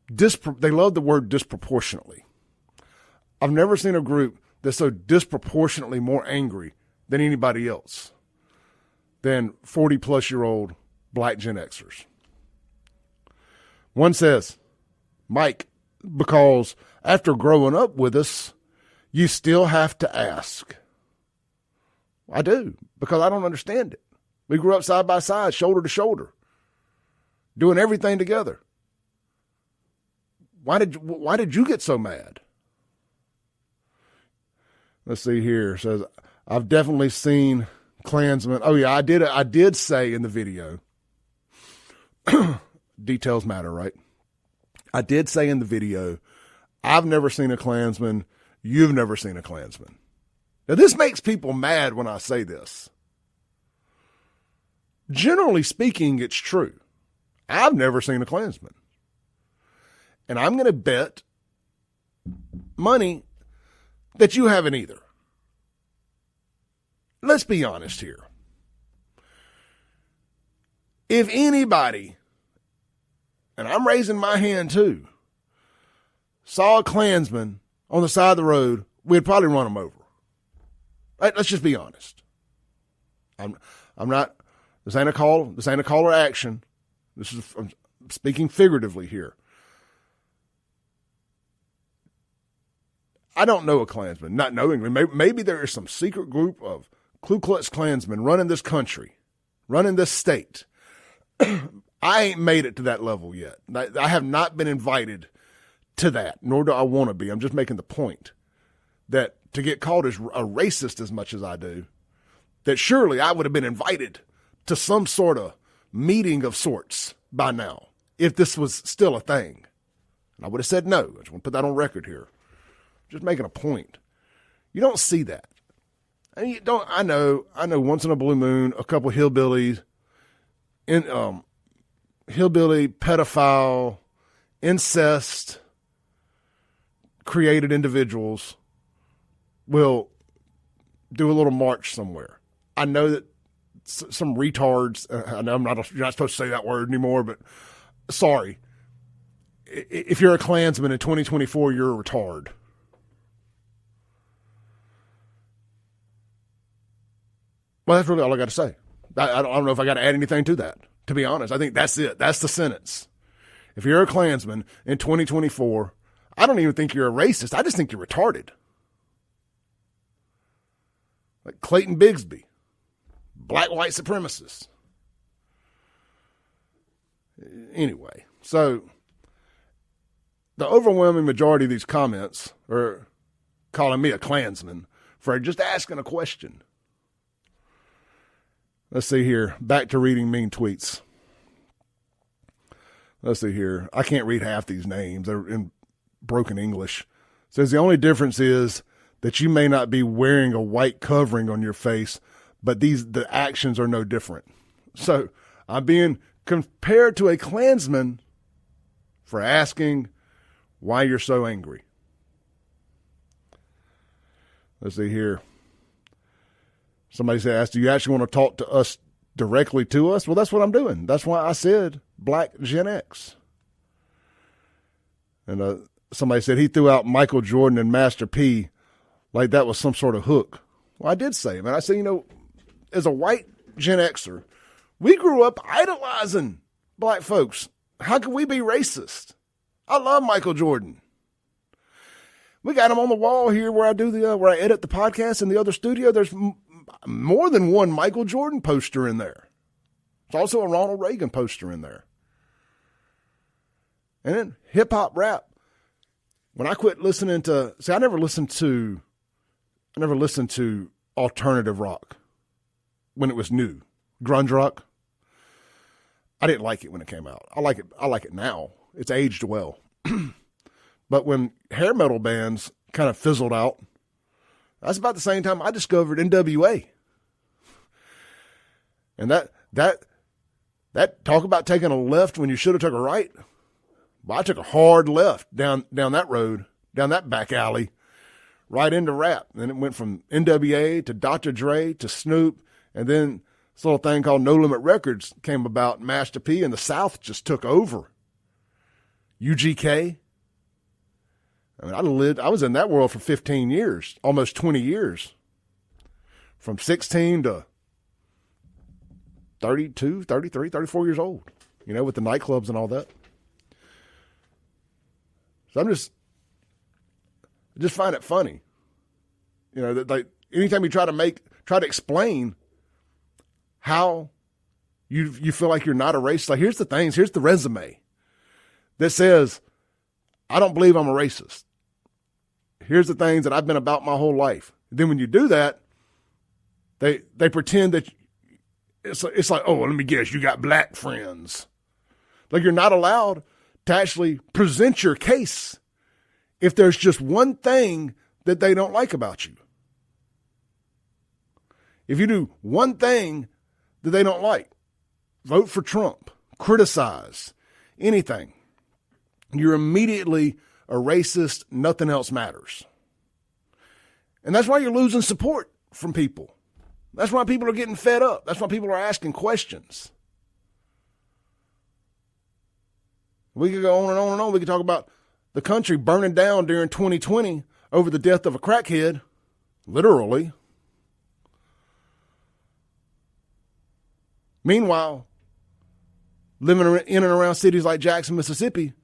They love the word disproportionately. I've never seen a group that's so disproportionately more angry than anybody else than 40-plus-year-old Black Gen Xers. One says, Mike, because after growing up with us, you still have to ask. I do, because I don't understand it. We grew up side by side, shoulder to shoulder, doing everything together. Why did you get so mad? Let's see here. It says, I've definitely seen Klansmen. Oh yeah, I did say in the video, details matter, right? I did say in the video, I've never seen a Klansman. You've never seen a Klansman. Now this makes people mad when I say this. Generally speaking, it's true. I've never seen a Klansman. And I'm going to bet money that you haven't either. Let's be honest here. If anybody, and I'm raising my hand too, saw a Klansman on the side of the road, we'd probably run them over. Right? Let's just be honest. I'm not, this ain't a call to action. I'm speaking figuratively here. I don't know a Klansman, not knowingly. Maybe there is some secret group of Ku Klux Klansmen running this country, running this state. I ain't made it to that level yet. I have not been invited to that, nor do I want to be. I'm just making the point that to get called as a racist as much as I do, that surely I would have been invited to some sort of meeting of sorts by now, if this was still a thing. And I would have said no. I just want to put that on record here. Just making a point. You don't see that. And you don't. I know. Once in a blue moon, a couple hillbillies, hillbilly pedophile, incest created individuals will do a little march somewhere. I know that some retards. I know you're not supposed to say that word anymore, but sorry. If you're a Klansman in 2024, you're a retard. Well, that's really all I got to say. I don't know if I got to add anything to that, to be honest. I think that's it. That's the sentence. If you're a Klansman in 2024, I don't even think you're a racist. I just think you're retarded. Like Clayton Bigsby, black white supremacist. Anyway, so the overwhelming majority of these comments are calling me a Klansman for just asking a question. Let's see here. Back to reading mean tweets. Let's see here. I can't read half these names. They're in broken English. Says the only difference is that you may not be wearing a white covering on your face, but the actions are no different. So I'm being compared to a Klansman for asking why you're so angry. Let's see here. Somebody asked, do you actually want to talk to us directly to us? Well, that's what I'm doing. That's why I said Black Gen X. And somebody said he threw out Michael Jordan and Master P like that was some sort of hook. Well, I did say, man, I said, as a white Gen Xer, we grew up idolizing black folks. How can we be racist? I love Michael Jordan. We got him on the wall here where I do where I edit the podcast in the other studio. There's more than one Michael Jordan poster in there. There's also a Ronald Reagan poster in there. And then hip hop rap. When I quit listening to, I never listened to alternative rock when it was new. Grunge rock. I didn't like it when it came out. I like it now. It's aged well. But when hair metal bands kind of fizzled out, that's about the same time I discovered NWA. And that talk about taking a left when you should have took a right. Well, I took a hard left down that road, down that back alley, right into rap. And it went from NWA to Dr. Dre to Snoop. And then this little thing called No Limit Records came about. Master P and the South just took over. UGK. I mean, I was in that world for 15 years, almost 20 years. From 16 to 32, 33, 34 years old, with the nightclubs and all that. So I just find it funny, that like anytime you try to explain how you feel like you're not a racist. Like here's the resume that says, I don't believe I'm a racist. Here's the things that I've been about my whole life. Then when you do that, they pretend that it's like, oh, well, let me guess, you got black friends. Like you're not allowed to actually present your case if there's just one thing that they don't like about you. If you do one thing that they don't like, vote for Trump, criticize, anything, you're immediately a racist, nothing else matters. And that's why you're losing support from people. That's why people are getting fed up. That's why people are asking questions. We could go on and on and on. We could talk about the country burning down during 2020 over the death of a crackhead, literally. Meanwhile, living in and around cities like Jackson, Mississippi,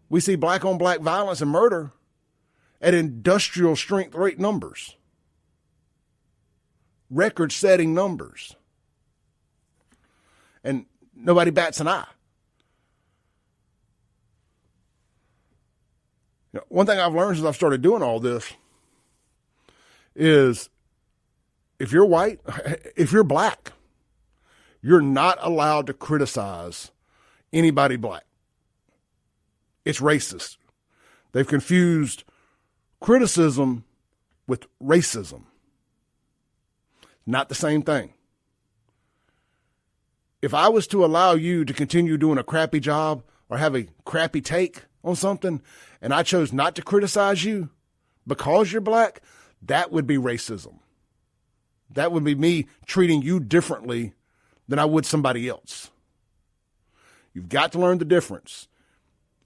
we see black-on-black violence and murder at industrial strength rate numbers, record-setting numbers. And nobody bats an eye. One thing I've learned since I've started doing all this is if you're white, if you're black, you're not allowed to criticize anybody black. It's racist. They've confused criticism with racism. Not the same thing. If I was to allow you to continue doing a crappy job or have a crappy take on something, and I chose not to criticize you because you're black, that would be racism. That would be me treating you differently than I would somebody else. You've got to learn the difference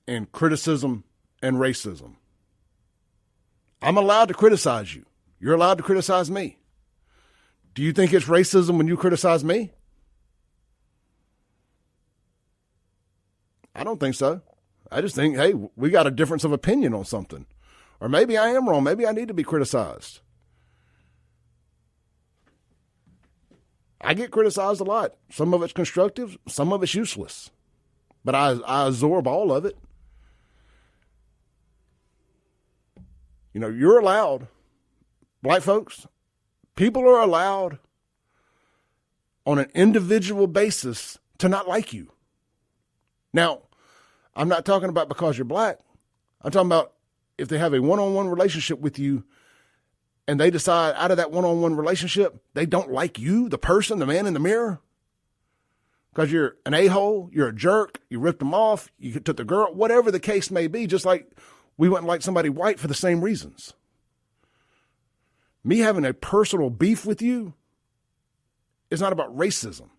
in criticism and racism. I'm allowed to criticize you. You're allowed to criticize me. Do you think it's racism when you criticize me? I don't think so. I just think, hey, we got a difference of opinion on something. Or maybe I am wrong. Maybe I need to be criticized. I get criticized a lot. Some of it's constructive, some of it's useless. But I absorb all of it. You're allowed, black folks, people are allowed on an individual basis to not like you. Now, I'm not talking about because you're black. I'm talking about if they have a one-on-one relationship with you and they decide out of that one-on-one relationship, they don't like you, the person, the man in the mirror, because you're an a-hole, you're a jerk, you ripped them off, you took the girl, whatever the case may be, just like we wouldn't like somebody white for the same reasons. Me having a personal beef with you is not about racism.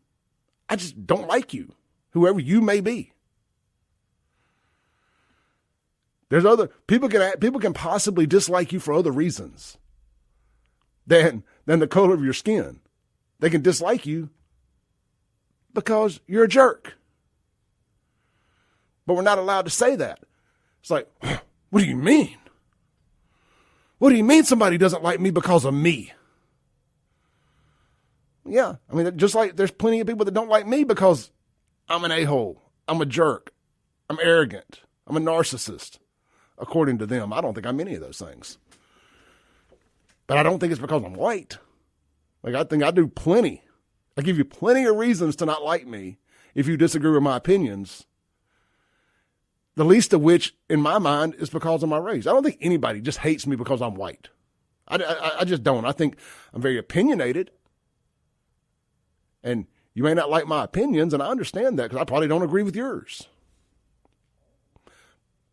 I just don't like you, whoever you may be. There's other people can possibly dislike you for other reasons than the color of your skin. They can dislike you because you're a jerk. But we're not allowed to say that. It's like, what do you mean? What do you mean somebody doesn't like me because of me? Yeah, I mean, just like there's plenty of people that don't like me because I'm an a-hole, I'm a jerk, I'm arrogant, I'm a narcissist. According to them, I don't think I'm any of those things. But I don't think it's because I'm white. Like, I think I do plenty. I give you plenty of reasons to not like me if you disagree with my opinions. The least of which, in my mind, is because of my race. I don't think anybody just hates me because I'm white. I just don't. I think I'm very opinionated. And you may not like my opinions, and I understand that because I probably don't agree with yours.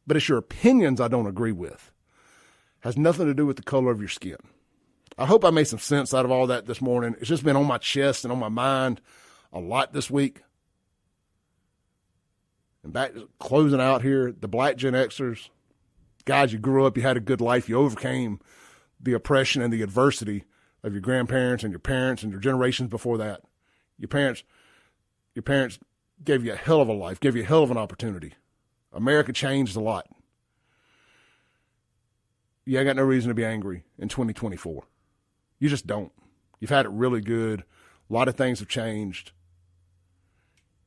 But it's your opinions I don't agree with. Has nothing to do with the color of your skin. I hope I made some sense out of all that this morning. It's just been on my chest and on my mind a lot this week. And back closing out here, the black Gen Xers, guys, you grew up, you had a good life, you overcame the oppression and the adversity of your grandparents and your parents and your generations before that. Your parents gave you a hell of a life, gave you a hell of an opportunity. America changed a lot. You ain't got no reason to be angry in 2024. You just don't. You've had it really good. A lot of things have changed.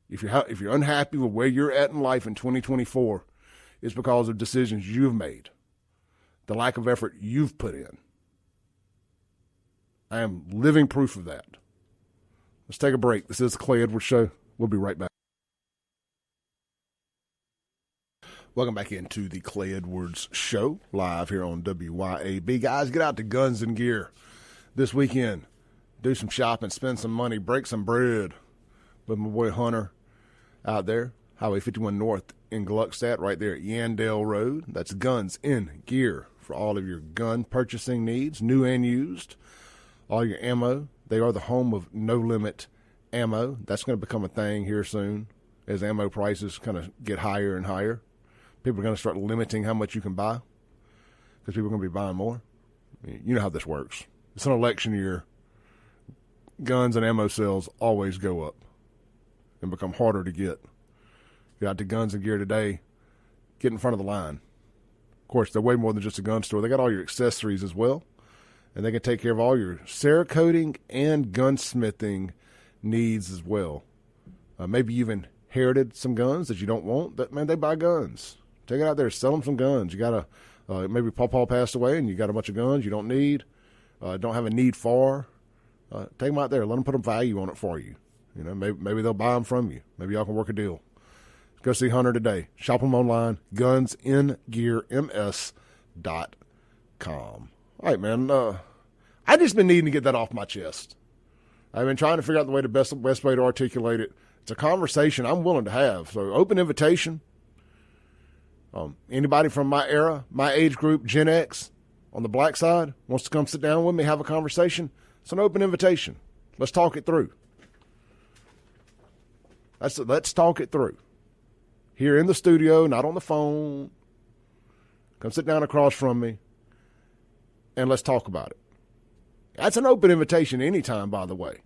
If you're unhappy with where you're at in life in 2024, it's because of decisions you've made, the lack of effort you've put in. I am living proof of that. Let's take a break. This is the Clay Edwards Show. We'll be right back. Welcome back into the Clay Edwards Show, live here on WYAB. Guys, get out to Guns and Gear this weekend. Do some shopping, spend some money, break some bread with my boy Hunter out there. Highway 51 North in Gluckstadt, right there at Yandell Road. That's Guns and Gear for all of your gun purchasing needs, new and used. All your ammo. They are the home of No Limit Ammo. That's going to become a thing here soon as ammo prices kind of get higher and higher. People are going to start limiting how much you can buy because people are going to be buying more. I mean, you know how this works. It's an election year. Guns and ammo sales always go up and become harder to get. Get out to Guns and Gear today. Get in front of the line. Of course, they're way more than just a gun store. They got all your accessories as well. And they can take care of all your Cerakoting and gunsmithing needs as well. Maybe you even inherited some guns that you don't want, but, man, they buy guns. Take it out there, sell them some guns. You got maybe Pawpaw passed away and you got a bunch of guns you don't need, don't have a need for. Take them out there. Let them put a value on it for you. You know, maybe they'll buy them from you. Maybe y'all can work a deal. Go see Hunter today. Shop them online, gunsandgearms.com. All right, man. I just been needing to get that off my chest. I've been trying to figure out the best way to articulate it. It's a conversation I'm willing to have. So open invitation. Anybody from my era, my age group, Gen X, on the black side, wants to come sit down with me, have a conversation, it's an open invitation. Let's talk it through. Let's talk it through. Here in the studio, not on the phone. Come sit down across from me, and let's talk about it. That's an open invitation anytime, by the way.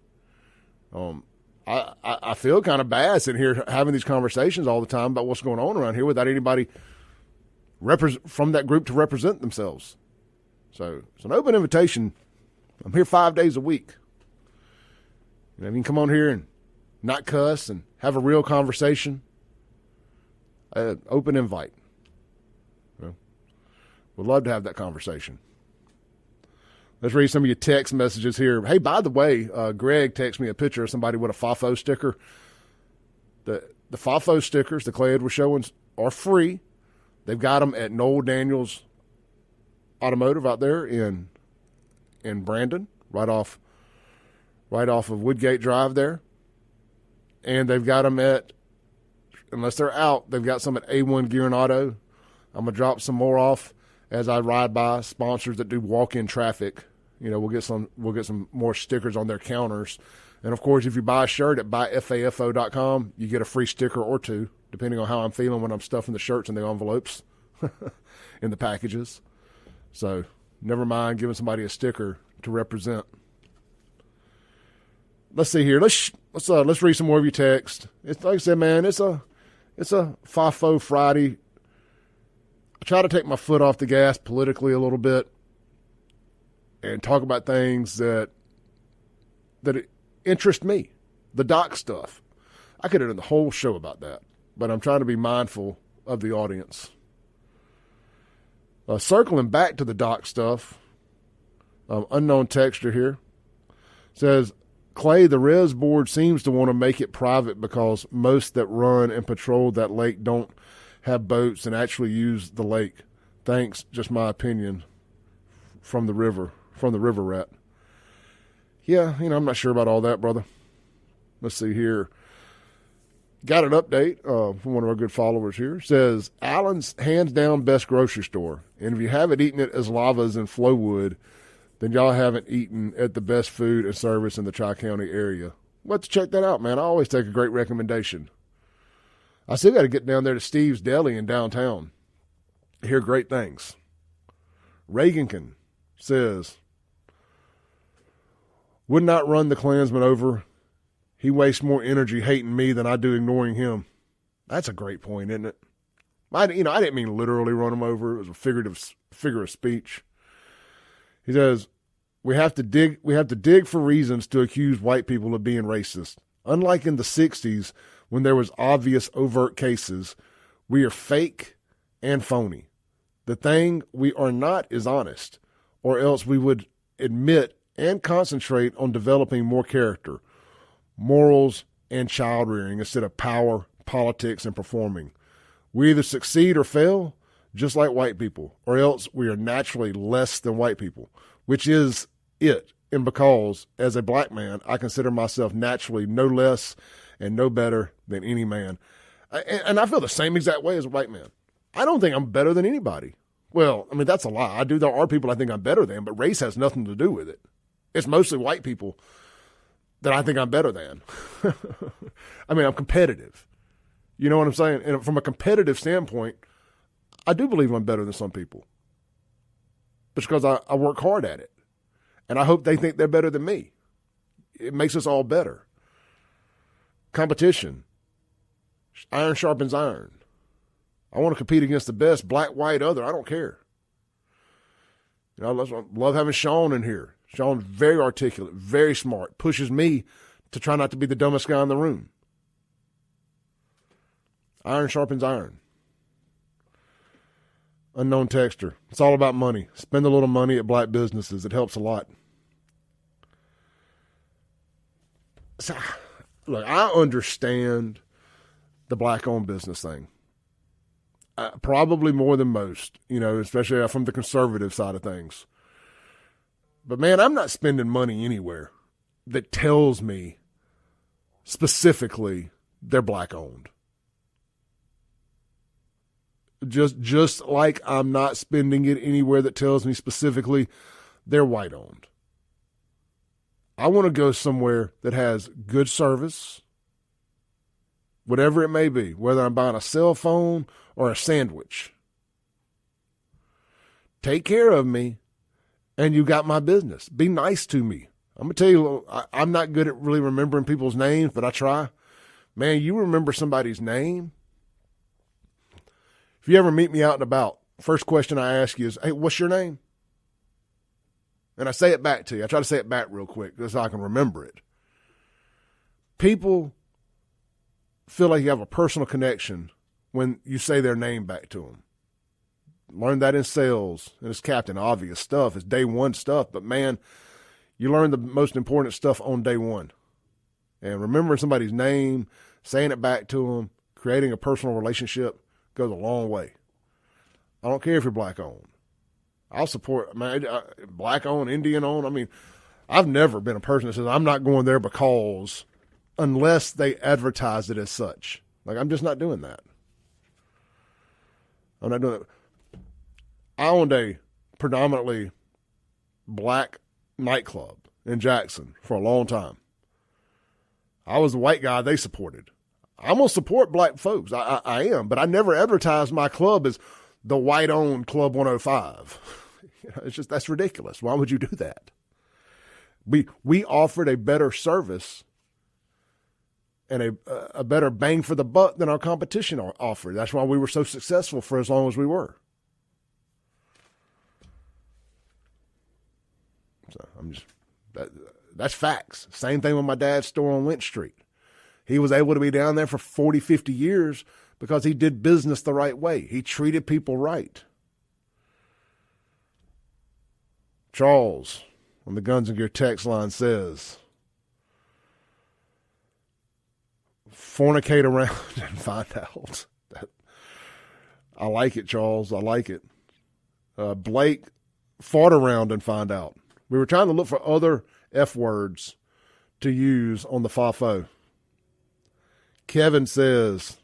I feel kind of bad sitting here having these conversations all the time about what's going on around here without anybody from that group to represent themselves. So it's an open invitation. I'm here 5 days a week. You know, you can come on here and not cuss and have a real conversation. Open invite. You know, we'd love to have that conversation. Let's read some of your text messages here. Hey, by the way, Greg texted me a picture of somebody with a FAFO sticker. The FAFO stickers, the Clay Edwards Show ones, are free. They've got them at Noel Daniels Automotive out there in Brandon, right off of Woodgate Drive there. And they've got them unless they're out, they've got some at A1 Gear and Auto. I'm going to drop some more off as I ride by sponsors that do walk-in traffic. We'll get some more stickers on their counters. And, of course, if you buy a shirt at buyfafo.com, you get a free sticker or two, depending on how I'm feeling when I'm stuffing the shirts in the envelopes, in the packages. So never mind giving somebody a sticker to represent. Let's see here. Let's read some more of your text. It's like I said, man, it's a FAFO Friday. I try to take my foot off the gas politically a little bit and talk about things that interest me. The doc stuff. I could have done the whole show about that, but I'm trying to be mindful of the audience. Circling back to the doc stuff, unknown texture here says, Clay, the Res Board seems to want to make it private because most that run and patrol that lake don't have boats and actually use the lake. Thanks, just my opinion from the river rat. Yeah, I'm not sure about all that, brother. Let's see here. Got an update from one of our good followers here. Says, Allen's hands down best grocery store. And if you haven't eaten it as Lava's in Flowood, then y'all haven't eaten at the best food and service in the Tri-County area. Let's check that out, man. I always take a great recommendation. I still got to get down there to Steve's Deli in downtown. I hear great things. Reagankin says, would not run the Klansman over. He wastes more energy hating me than I do ignoring him. That's a great point, isn't it? I didn't mean literally run him over. It was a figure of speech. He says, we have to dig for reasons to accuse white people of being racist. Unlike in the 60s, when there was obvious overt cases, we are fake and phony. The thing we are not is honest, or else we would admit and concentrate on developing more character, morals, and child rearing instead of power, politics, and performing. We either succeed or fail, just like white people, or else we are naturally less than white people, which is it. And because, as a black man, I consider myself naturally no less and no better than any man. And I feel the same exact way as a white man. I don't think I'm better than anybody. Well, I mean, that's a lie. There are people I think I'm better than, but race has nothing to do with it. It's mostly white people that I think I'm better than. I mean, I'm competitive. You know what I'm saying? And from a competitive standpoint, I do believe I'm better than some people. It's because I work hard at it. And I hope they think they're better than me. It makes us all better. Competition. Iron sharpens iron. I want to compete against the best, black, white, other. I don't care. I love having Sean in here. Sean's very articulate, very smart, pushes me to try not to be the dumbest guy in the room. Iron sharpens iron. Unknown texture. It's all about money. Spend a little money at black businesses. It helps a lot. So, look, I understand the black-owned business thing. Probably more than most, especially from the conservative side of things. But, man, I'm not spending money anywhere that tells me specifically they're black-owned. Just like I'm not spending it anywhere that tells me specifically they're white-owned. I want to go somewhere that has good service, whatever it may be, whether I'm buying a cell phone or a sandwich. Take care of me, and you got my business. Be nice to me. I'm going to tell you, I'm not good at really remembering people's names, but I try. Man, you remember somebody's name? If you ever meet me out and about, first question I ask you is, hey, what's your name? And I say it back to you. I try to say it back real quick so I can remember it. People feel like you have a personal connection when you say their name back to them. Learned that in sales, and it's captain obvious stuff. It's day one stuff, but man, you learn the most important stuff on day one. And remembering somebody's name, saying it back to them, creating a personal relationship goes a long way. I don't care if you're black owned. I'll support, man, black owned, Indian owned. I mean, I've never been a person that says I'm not going there because, unless they advertise it as such. Like, I'm just not doing that. I'm not doing that. I owned a predominantly black nightclub in Jackson for a long time. I was the white guy they supported. I'm going to support black folks. I am, but I never advertised my club as the white-owned Club 105. It's just, that's ridiculous. Why would you do that? We offered a better service and a better bang for the buck than our competition offered. That's why we were so successful for as long as we were. So that's facts. Same thing with my dad's store on Lynch Street. He was able to be down there for 40, 50 years because he did business the right way. He treated people right. Charles on the Guns and Gear text line says, fornicate around and find out. I like it, Charles. I like it. Blake, fart around and find out. We were trying to look for other F words to use on the FAFO. Kevin says,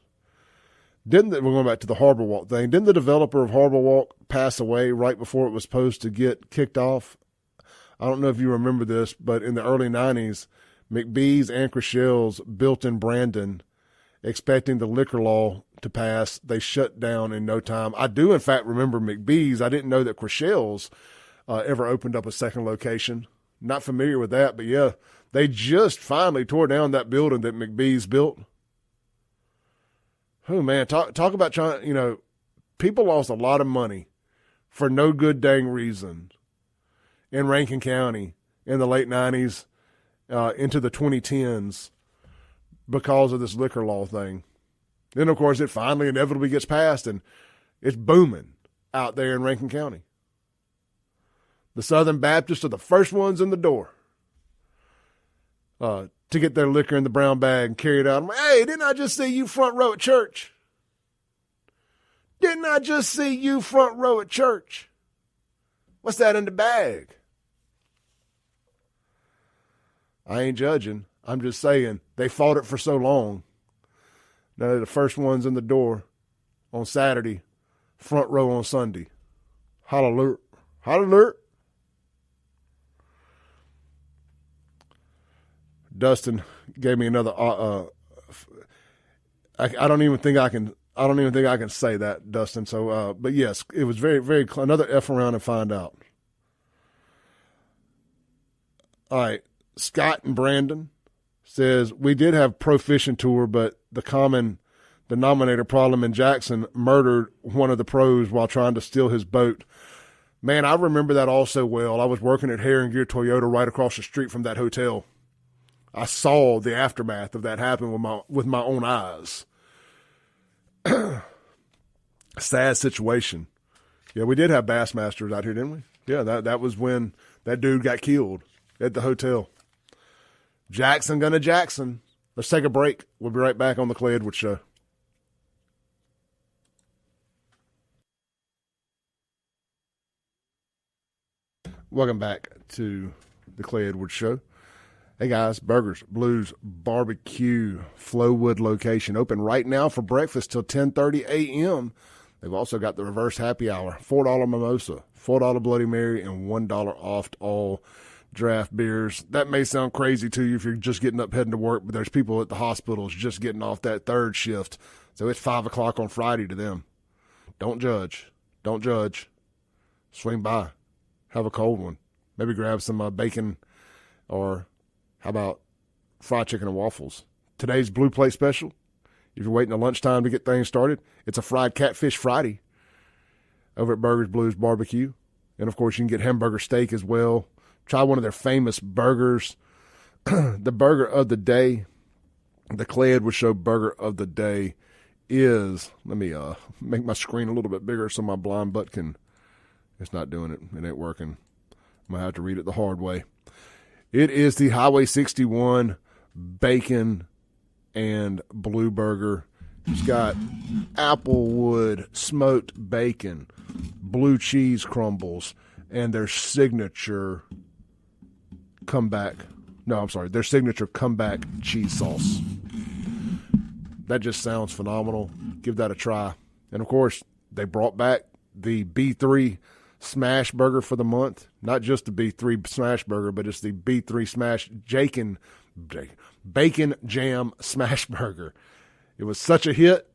we're going back to the Harbor Walk thing. Didn't the developer of Harbor Walk pass away right before it was supposed to get kicked off? I don't know if you remember this, but in the early 90s, McBee's and Chrishell's built in Brandon, expecting the liquor law to pass. They shut down in no time. I do, in fact, remember McBee's. I didn't know that Chrishell's ever opened up a second location. Not familiar with that, but yeah, they just finally tore down that building that McBee's built. Oh, man, talk about trying, people lost a lot of money for no good dang reason in Rankin County in the late 90s into the 2010s because of this liquor law thing. Then, of course, it finally inevitably gets passed, and it's booming out there in Rankin County. The Southern Baptists are the first ones in the door to get their liquor in the brown bag and carry it out. I'm like, hey, didn't I just see you front row at church? Didn't I just see you front row at church? What's that in the bag? I ain't judging. I'm just saying they fought it for so long. Now they're the first ones in the door on Saturday, front row on Sunday. Hallelujah. Hallelujah. Dustin gave me another. I don't even think I can. I don't even think I can say that, Dustin. So, but yes, it was very, very another F around and find out. All right, Scott and Brandon says we did have pro fishing tour, but the common denominator problem in Jackson murdered one of the pros while trying to steal his boat. Man, I remember that all so well. I was working at Hair and Gear Toyota right across the street from that hotel. I saw the aftermath of that happen with my own eyes. Sad situation. Yeah, we did have Bassmasters out here, didn't we? Yeah, that was when that dude got killed at the hotel. Jackson gonna Jackson. Let's take a break. We'll be right back on the Clay Edwards Show. Welcome back to the Clay Edwards Show. Hey guys, Burgers, Blues, Barbecue, Flowwood location open right now for breakfast till 10:30 a.m. They've also got the reverse happy hour, $4 mimosa, $4 Bloody Mary, and $1 off all draft beers. That may sound crazy to you if you're just getting up heading to work, but there's people at the hospitals just getting off that third shift, so it's 5 o'clock on Friday to them. Don't judge. Don't judge. Swing by. Have a cold one. Maybe grab some bacon or how about fried chicken and waffles? Today's Blue Plate special, if you're waiting to lunchtime to get things started, it's a fried catfish Friday over at Burgers, Blues, Barbecue. And, of course, you can get hamburger steak as well. Try one of their famous burgers. The burger of the day, the Clay Edwards Show burger of the day is, let me make my screen a little bit bigger so my blind butt can, it's not doing it. It ain't working. I'm going to have to read it the hard way. It is the Highway 61 bacon and blue burger. It's got applewood smoked bacon, blue cheese crumbles, and their signature comeback cheese sauce. That just sounds phenomenal. Give that a try. And, of course, they brought back the B3 Smash Burger for the month. Not just the B3 Smash Burger, but it's the B3 Smash Bacon Jam Smash Burger. It was such a hit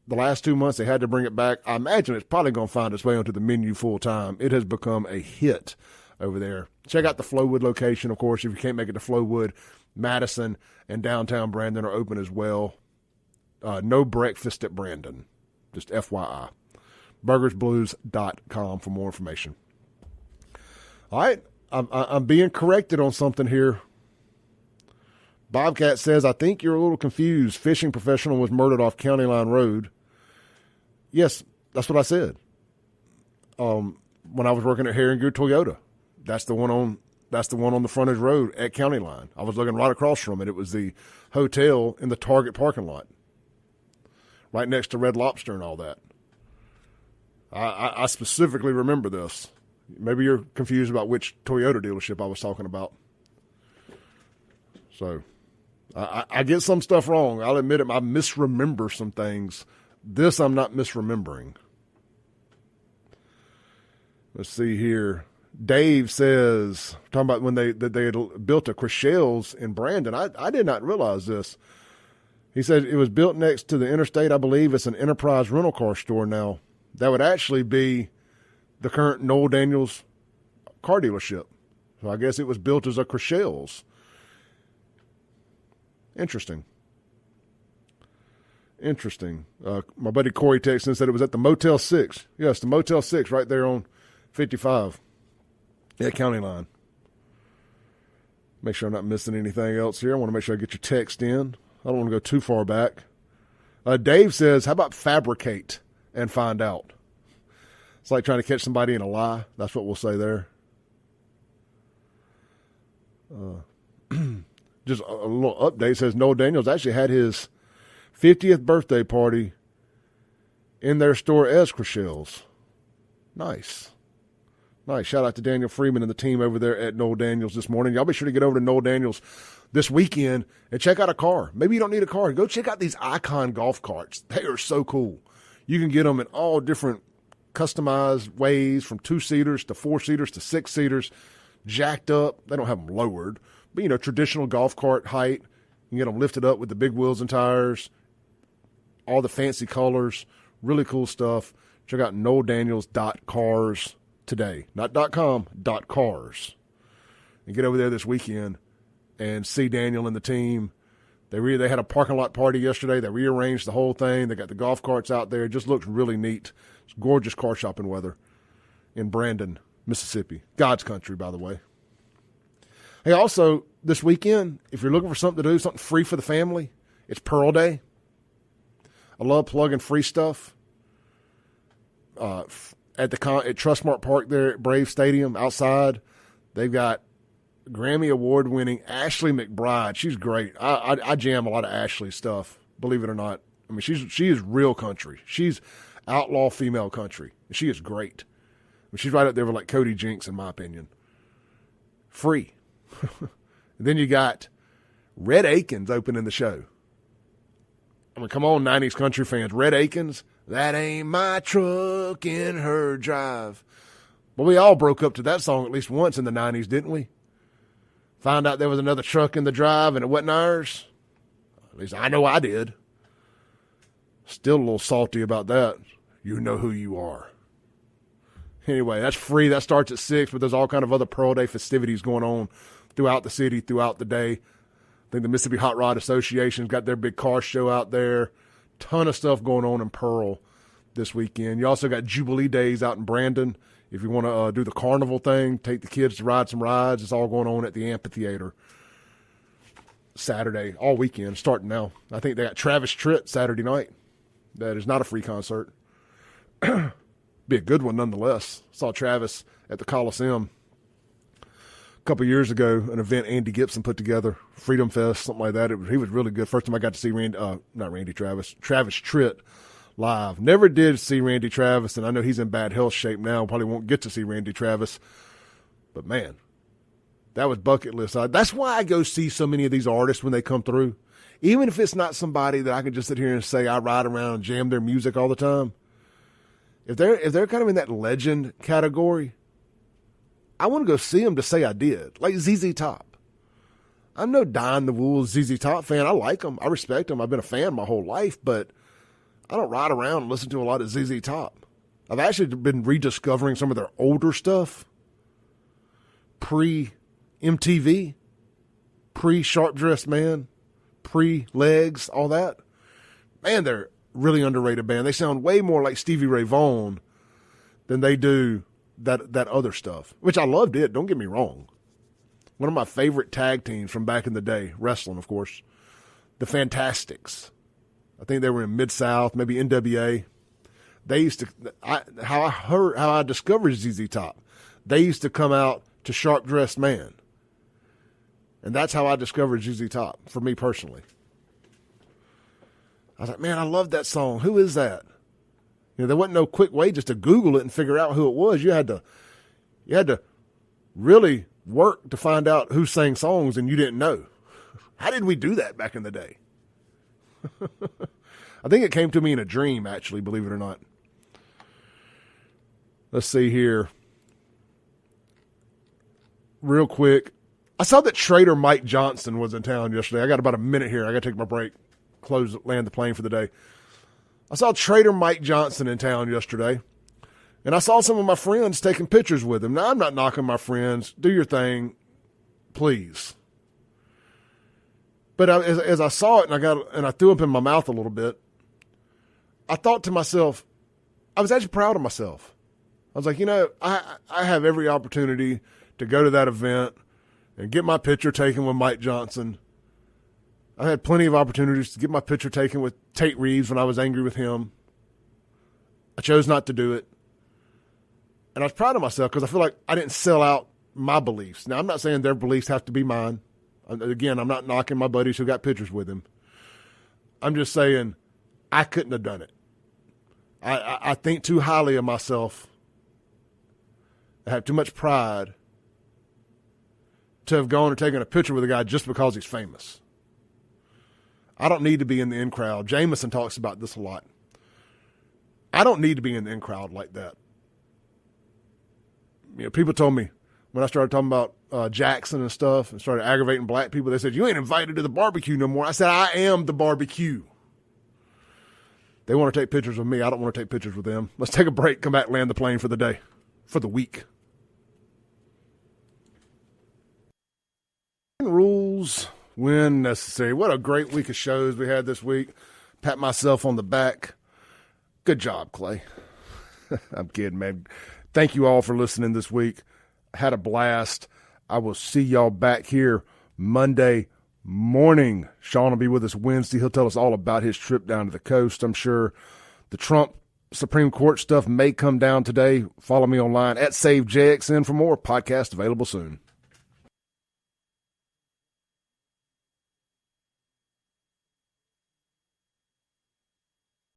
the last 2 months, they had to bring it back. I imagine it's probably going to find its way onto the menu full time. It has become a hit over there. Check out the Flowwood location, of course. If you can't make it to Flowwood, Madison and downtown Brandon are open as well. No breakfast at Brandon. Just FYI. BurgersBlues.com for more information. All right. I'm being corrected on something here. Bobcat says, I think you're a little confused. Fishing professional was murdered off County Line Road. Yes, that's what I said. When I was working at Herring Good Toyota, that's the one on the frontage road at County Line. I was looking right across from it. It was the hotel in the Target parking lot, right next to Red Lobster and all that. I specifically remember this. Maybe you're confused about which Toyota dealership I was talking about. So I get some stuff wrong. I'll admit it. I misremember some things. This I'm not misremembering. Let's see here. Dave says, talking about when they had built a Chrishell's in Brandon. I did not realize this. He said it was built next to the interstate. I believe it's an Enterprise rental car store now. That would actually be the current Noel Daniels car dealership. So I guess it was built as a Chrishell's. Interesting. My buddy Corey texted and said it was at the Motel 6. Yes, the Motel 6 right there on 55 at County Line. Make sure I'm not missing anything else here. I want to make sure I get your text in. I don't want to go too far back. Dave says, how about fabricate and find out? It's like trying to catch somebody in a lie. That's what we'll say there. Just a little update says Noel Daniels actually had his 50th birthday party in their store as Chrishell's. Nice. Shout out to Daniel Freeman and the team over there at Noel Daniels this morning. Y'all be sure to get over to Noel Daniels this weekend and check out a car. Maybe you don't need a car. Go check out these Icon golf carts. They are so cool. You can get them in all different customized ways, from 2-seaters to 4-seaters to 6-seaters, jacked up. They don't have them lowered, but, traditional golf cart height. You can get them lifted up with the big wheels and tires, all the fancy colors, really cool stuff. Check out noeldaniels.cars today. Not .com, .cars. And get over there this weekend and see Daniel and the team. They had a parking lot party yesterday. They rearranged the whole thing. They got the golf carts out there. It just looks really neat. It's gorgeous car shopping weather in Brandon, Mississippi. God's country, by the way. Hey, also, this weekend, if you're looking for something to do, something free for the family, it's Pearl Day. I love plugging free stuff. At Trustmark Park there at Brave Stadium outside, they've got Grammy Award-winning Ashley McBride. She's great. I jam a lot of Ashley stuff, believe it or not. I mean, she is real country. She's outlaw female country. She is great. I mean, she's right up there with like Cody Jinks, in my opinion. Free. Then you got Red Akins opening the show. I mean, come on, 90s country fans. Red Akins, that ain't my truck in her drive. Well, we all broke up to that song at least once in the 90s, didn't we? Found out there was another truck in the drive and it wasn't ours. At least I know I did. Still a little salty about that. You know who you are. Anyway, that's free. That starts at 6, but there's all kind of other Pearl Day festivities going on throughout the city, throughout the day. I think the Mississippi Hot Rod Association's got their big car show out there. Ton of stuff going on in Pearl this weekend. You also got Jubilee Days out in Brandon. If you want to do the carnival thing, take the kids to ride some rides, it's all going on at the amphitheater Saturday, all weekend, starting now. I think they got Travis Tritt Saturday night. That is not a free concert. Be a good one nonetheless. Saw Travis at the Coliseum a couple years ago, an event Andy Gibson put together, Freedom Fest, something like that. He was really good. First time I got to see Travis Tritt live. Never did see Randy Travis, and I know he's in bad health shape now. Probably won't get to see Randy Travis. But, man, that was bucket list. That's why I go see so many of these artists when they come through. Even if it's not somebody that I can just sit here and say I ride around and jam their music all the time. If they're kind of in that legend category, I want to go see them to say I did. Like ZZ Top. I'm no dyed-in-the-wool ZZ Top fan. I like them. I respect them. I've been a fan my whole life, but I don't ride around and listen to a lot of ZZ Top. I've actually been rediscovering some of their older stuff. Pre-MTV. Pre-Sharp Dressed Man. Pre-Legs. All that. Man, they're really underrated band. They sound way more like Stevie Ray Vaughan than they do that other stuff, which I loved it. Don't get me wrong. One of my favorite tag teams from back in the day, wrestling, of course, the Fantastics. I think they were in Mid-South, maybe NWA. They used to, how I discovered ZZ Top. They used to come out to Sharp Dressed Man. And that's how I discovered ZZ Top, for me personally. I was like, man, I love that song. Who is that? You know, there wasn't no quick way just to Google it and figure out who it was. You had to really work to find out who sang songs and you didn't know. How did we do that back in the day? I think it came to me in a dream, actually, believe it or not. Let's see here. Real quick. I saw that Trader Mike Johnson was in town yesterday. I got about a minute here. I got to take my break. Land the plane for the day. I saw Trader Mike Johnson in town yesterday, and I saw some of my friends taking pictures with him. Now, I'm not knocking my friends. Do your thing, please. But as I saw it and I threw up in my mouth a little bit, I thought to myself, I was actually proud of myself. I was like, you know, I have every opportunity to go to that event and get my picture taken with Mike Johnson. I had plenty of opportunities to get my picture taken with Tate Reeves when I was angry with him. I chose not to do it. And I was proud of myself because I feel like I didn't sell out my beliefs. Now, I'm not saying their beliefs have to be mine. Again, I'm not knocking my buddies who got pictures with him. I'm just saying I couldn't have done it. I think too highly of myself. I have too much pride to have gone and taken a picture with a guy just because he's famous. I don't need to be in the in crowd. Jameson talks about this a lot. I don't need to be in the in crowd like that. You know, people told me when I started talking about Jackson and stuff and started aggravating black people, they said, you ain't invited to the barbecue no more. I said, I am the barbecue. They want to take pictures with me. I don't want to take pictures with them. Let's take a break, come back, land the plane for the day, for the week. Rules when necessary. What a great week of shows we had this week. Pat myself on the back. Good job, Clay. I'm kidding, man. Thank you all for listening this week. I had a blast. I will see y'all back here Monday morning. Sean will be with us Wednesday. He'll tell us all about his trip down to the coast. I'm sure the Trump Supreme Court stuff may come down today. Follow me online at SaveJXN for more. Podcast available soon.